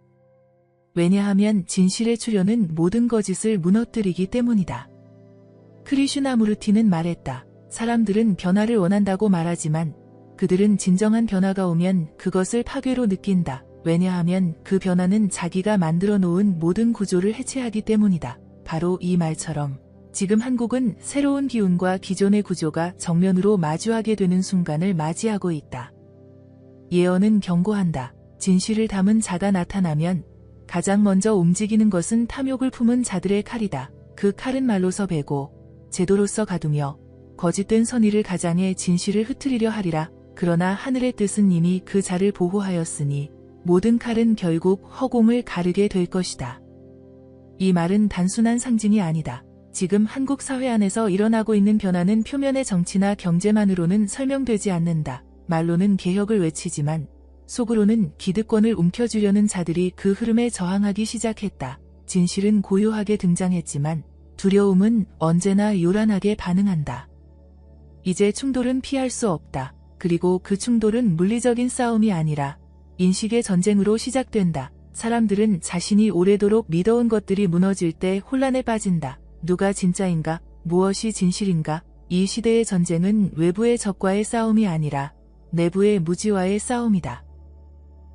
왜냐하면 진실의 출현은 모든 거짓을 무너뜨리기 때문이다. 크리슈나무르티는 말했다. 사람들은 변화를 원한다고 말하지만 그들은 진정한 변화가 오면 그것을 파괴로 느낀다. 왜냐하면 그 변화는 자기가 만들어 놓은 모든 구조를 해체하기 때문이다. 바로 이 말처럼 지금 한국은 새로운 기운과 기존의 구조가 정면으로 마주하게 되는 순간을 맞이하고 있다. 예언은 경고한다. 진실을 담은 자가 나타나면 가장 먼저 움직이는 것은 탐욕을 품은 자들의 칼이다. 그 칼은 말로서 베고 제도로서 가두며 거짓된 선의를 가장해 진실을 흩트리려 하리라. 그러나 하늘의 뜻은 이미 그 자를 보호하였으니 모든 칼은 결국 허공을 가르게 될 것이다. 이 말은 단순한 상징이 아니다. 지금 한국 사회 안에서 일어나고 있는 변화는 표면의 정치나 경제만으로는 설명되지 않는다. 말로는 개혁을 외치지만 속으로는 기득권을 움켜쥐려는 자들이 그 흐름에 저항하기 시작했다. 진실은 고요하게 등장했지만 두려움은 언제나 요란하게 반응한다. 이제 충돌은 피할 수 없다. 그리고 그 충돌은 물리적인 싸움이 아니라 인식의 전쟁으로 시작된다. 사람들은 자신이 오래도록 믿어온 것들이 무너질 때 혼란에 빠진다. 누가 진짜인가? 무엇이 진실인가? 이 시대의 전쟁은 외부의 적과의 싸움이 아니라 내부의 무지와의 싸움이다.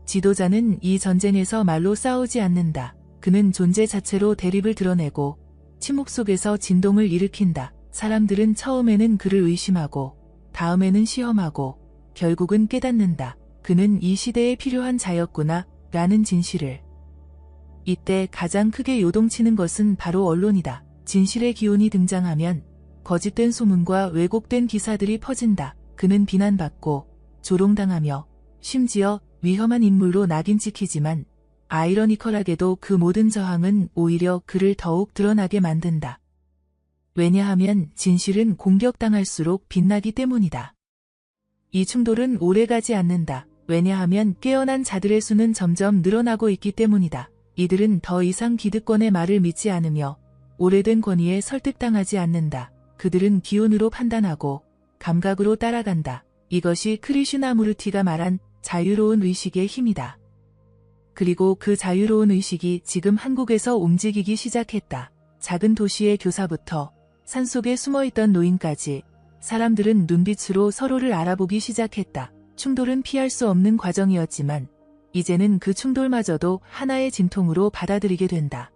지도자는 이 전쟁에서 말로 싸우지 않는다. 그는 존재 자체로 대립을 드러내고 침묵 속에서 진동을 일으킨다. 사람들은 처음에는 그를 의심하고 다음에는 시험하고 결국은 깨닫는다. 그는 이 시대에 필요한 자였구나 라는 진실을. 이때 가장 크게 요동치는 것은 바로 언론이다. 진실의 기운이 등장하면 거짓된 소문과 왜곡된 기사들이 퍼진다. 그는 비난받고 조롱당하며 심지어 위험한 인물로 낙인 찍히지만 아이러니컬하게도 그 모든 저항은 오히려 그를 더욱 드러나게 만든다. 왜냐하면 진실은 공격당할수록 빛나기 때문이다. 이 충돌은 오래가지 않는다. 왜냐하면 깨어난 자들의 수는 점점 늘어나고 있기 때문이다. 이들은 더 이상 기득권의 말을 믿지 않으며 오래된 권위에 설득당하지 않는다. 그들은 기온으로 판단하고 감각으로 따라간다. 이것이 크리슈나무르티가 말한 자유로운 의식의 힘이다. 그리고 그 자유로운 의식이 지금 한국에서 움직이기 시작했다. 작은 도시의 교사부터 산속에 숨어있던 노인까지 사람들은 눈빛으로 서로를 알아보기 시작했다. 충돌은 피할 수 없는 과정이었지만 이제는 그 충돌마저도 하나의 진통으로 받아들이게 된다.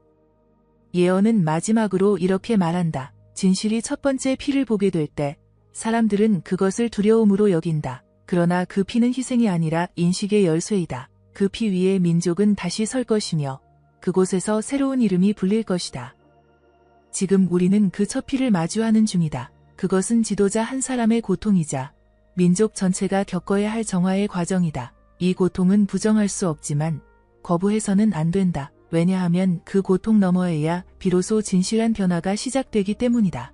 예언은 마지막으로 이렇게 말한다. 진실이 첫 번째 피를 보게 될 때 사람들은 그것을 두려움으로 여긴다. 그러나 그 피는 희생이 아니라 인식의 열쇠이다. 그 피 위에 민족은 다시 설 것이며 그곳에서 새로운 이름이 불릴 것이다. 지금 우리는 그 첫 피를 마주하는 중이다. 그것은 지도자 한 사람의 고통이자 민족 전체가 겪어야 할 정화의 과정이다. 이 고통은 부정할 수 없지만 거부해서는 안 된다. 왜냐하면 그 고통 너머에야 비로소 진실한 변화가 시작되기 때문이다.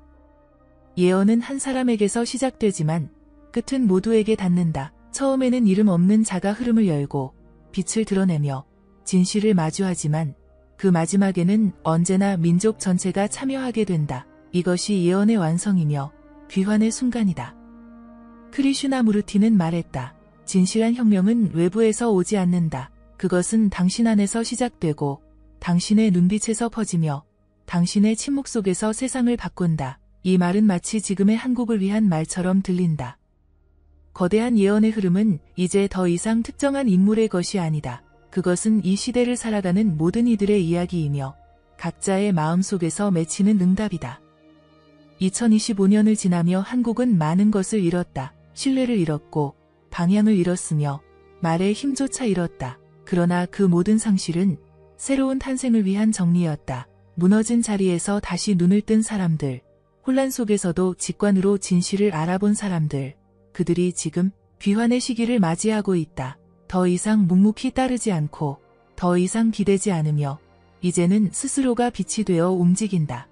예언은 한 사람에게서 시작되지만 끝은 모두에게 닿는다. 처음에는 이름 없는 자가 흐름을 열고 빛을 드러내며 진실을 마주하지만 그 마지막에는 언제나 민족 전체가 참여하게 된다. 이것이 예언의 완성이며 귀환의 순간이다. 크리슈나무르티는 말했다. 진실한 혁명은 외부에서 오지 않는다. 그것은 당신 안에서 시작되고 당신의 눈빛에서 퍼지며 당신의 침묵 속에서 세상을 바꾼다. 이 말은 마치 지금의 한국을 위한 말처럼 들린다. 거대한 예언의 흐름은 이제 더 이상 특정한 인물의 것이 아니다. 그것은 이 시대를 살아가는 모든 이들의 이야기이며 각자의 마음속에서 맺히는 응답이다. 2025년을 지나며 한국은 많은 것을 잃었다. 신뢰를 잃었고 방향을 잃었으며 말의 힘조차 잃었다. 그러나 그 모든 상실은 새로운 탄생을 위한 정리였다. 무너진 자리에서 다시 눈을 뜬 사람들, 혼란 속에서도 직관으로 진실을 알아본 사람들, 그들이 지금 귀환의 시기를 맞이하고 있다. 더 이상 묵묵히 따르지 않고 더 이상 기대지 않으며 이제는 스스로가 빛이 되어 움직인다.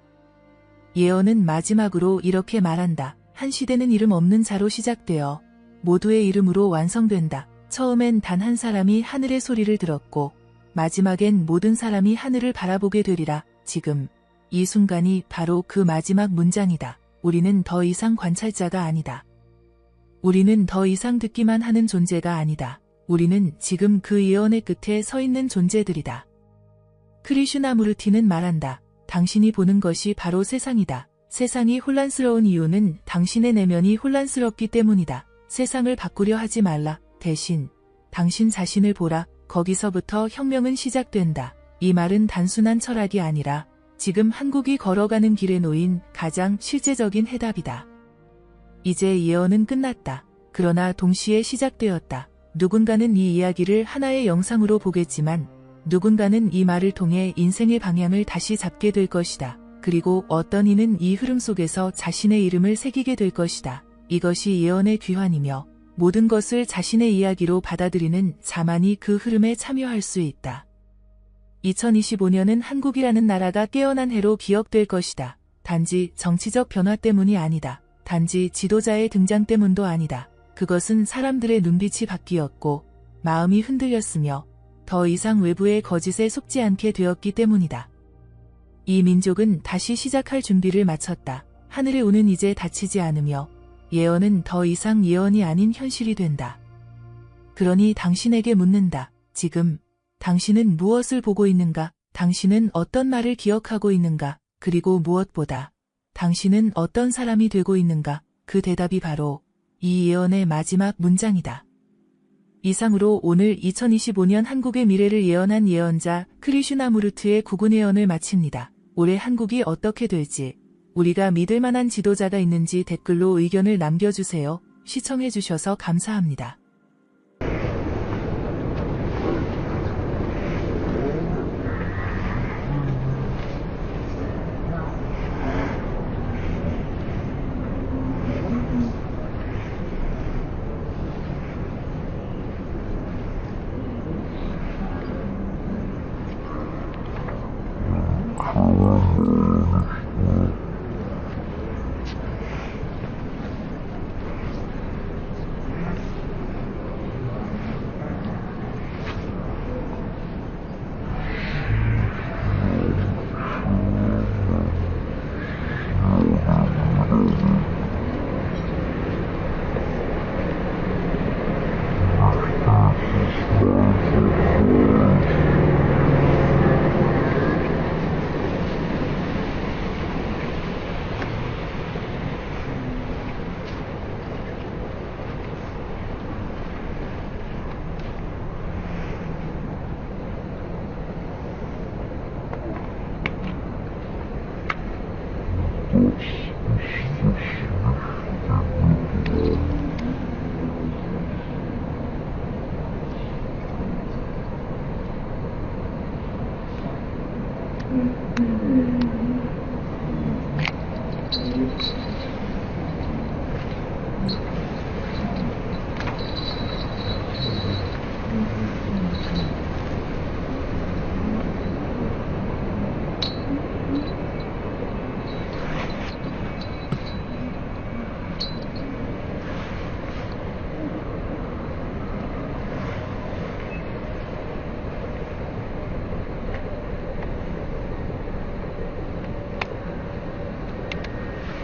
예언은 마지막으로 이렇게 말한다. 한 시대는 이름 없는 자로 시작되어 모두의 이름으로 완성된다. 처음엔 단 한 사람이 하늘의 소리를 들었고 마지막엔 모든 사람이 하늘을 바라보게 되리라. 지금 이 순간이 바로 그 마지막 문장이다. 우리는 더 이상 관찰자가 아니다. 우리는 더 이상 듣기만 하는 존재가 아니다. 우리는 지금 그 예언의 끝에 서 있는 존재들이다. 크리슈나무르티는 말한다. 당신이 보는 것이 바로 세상이다. 세상이 혼란스러운 이유는 당신의 내면이 혼란스럽기 때문이다. 세상을 바꾸려 하지 말라. 대신 당신 자신을 보라. 거기서부터 혁명은 시작된다. 이 말은 단순한 철학이 아니라 지금 한국이 걸어가는 길에 놓인 가장 실제적인 해답이다. 이제 예언은 끝났다. 그러나 동시에 시작되었다. 누군가는 이 이야기를 하나의 영상으로 보겠지만 누군가는 이 말을 통해 인생의 방향을 다시 잡게 될 것이다. 그리고 어떤 이는 이 흐름 속에서 자신의 이름을 새기게 될 것이다. 이것이 예언의 귀환이며 모든 것을 자신의 이야기로 받아들이는 자만이 그 흐름에 참여할 수 있다. 2025년은 한국이라는 나라가 깨어난 해로 기억될 것이다. 단지 정치적 변화 때문이 아니다. 단지 지도자의 등장 때문도 아니다. 그것은 사람들의 눈빛이 바뀌었고 마음이 흔들렸으며 더 이상 외부의 거짓에 속지 않게 되었기 때문이다. 이 민족은 다시 시작할 준비를 마쳤다. 하늘의 운은 이제 닫히지 않으며 예언은 더 이상 예언이 아닌 현실이 된다. 그러니 당신에게 묻는다. 지금 당신은 무엇을 보고 있는가? 당신은 어떤 말을 기억하고 있는가? 그리고 무엇보다 당신은 어떤 사람이 되고 있는가? 그 대답이 바로 이 예언의 마지막 문장이다. 이상으로 오늘 2025년 한국의 미래를 예언한 예언자 크리슈나무르트의 구군 예언을 마칩니다. 올해 한국이 어떻게 될지, 우리가 믿을 만한 지도자가 있는지 댓글로 의견을 남겨주세요. 시청해주셔서 감사합니다.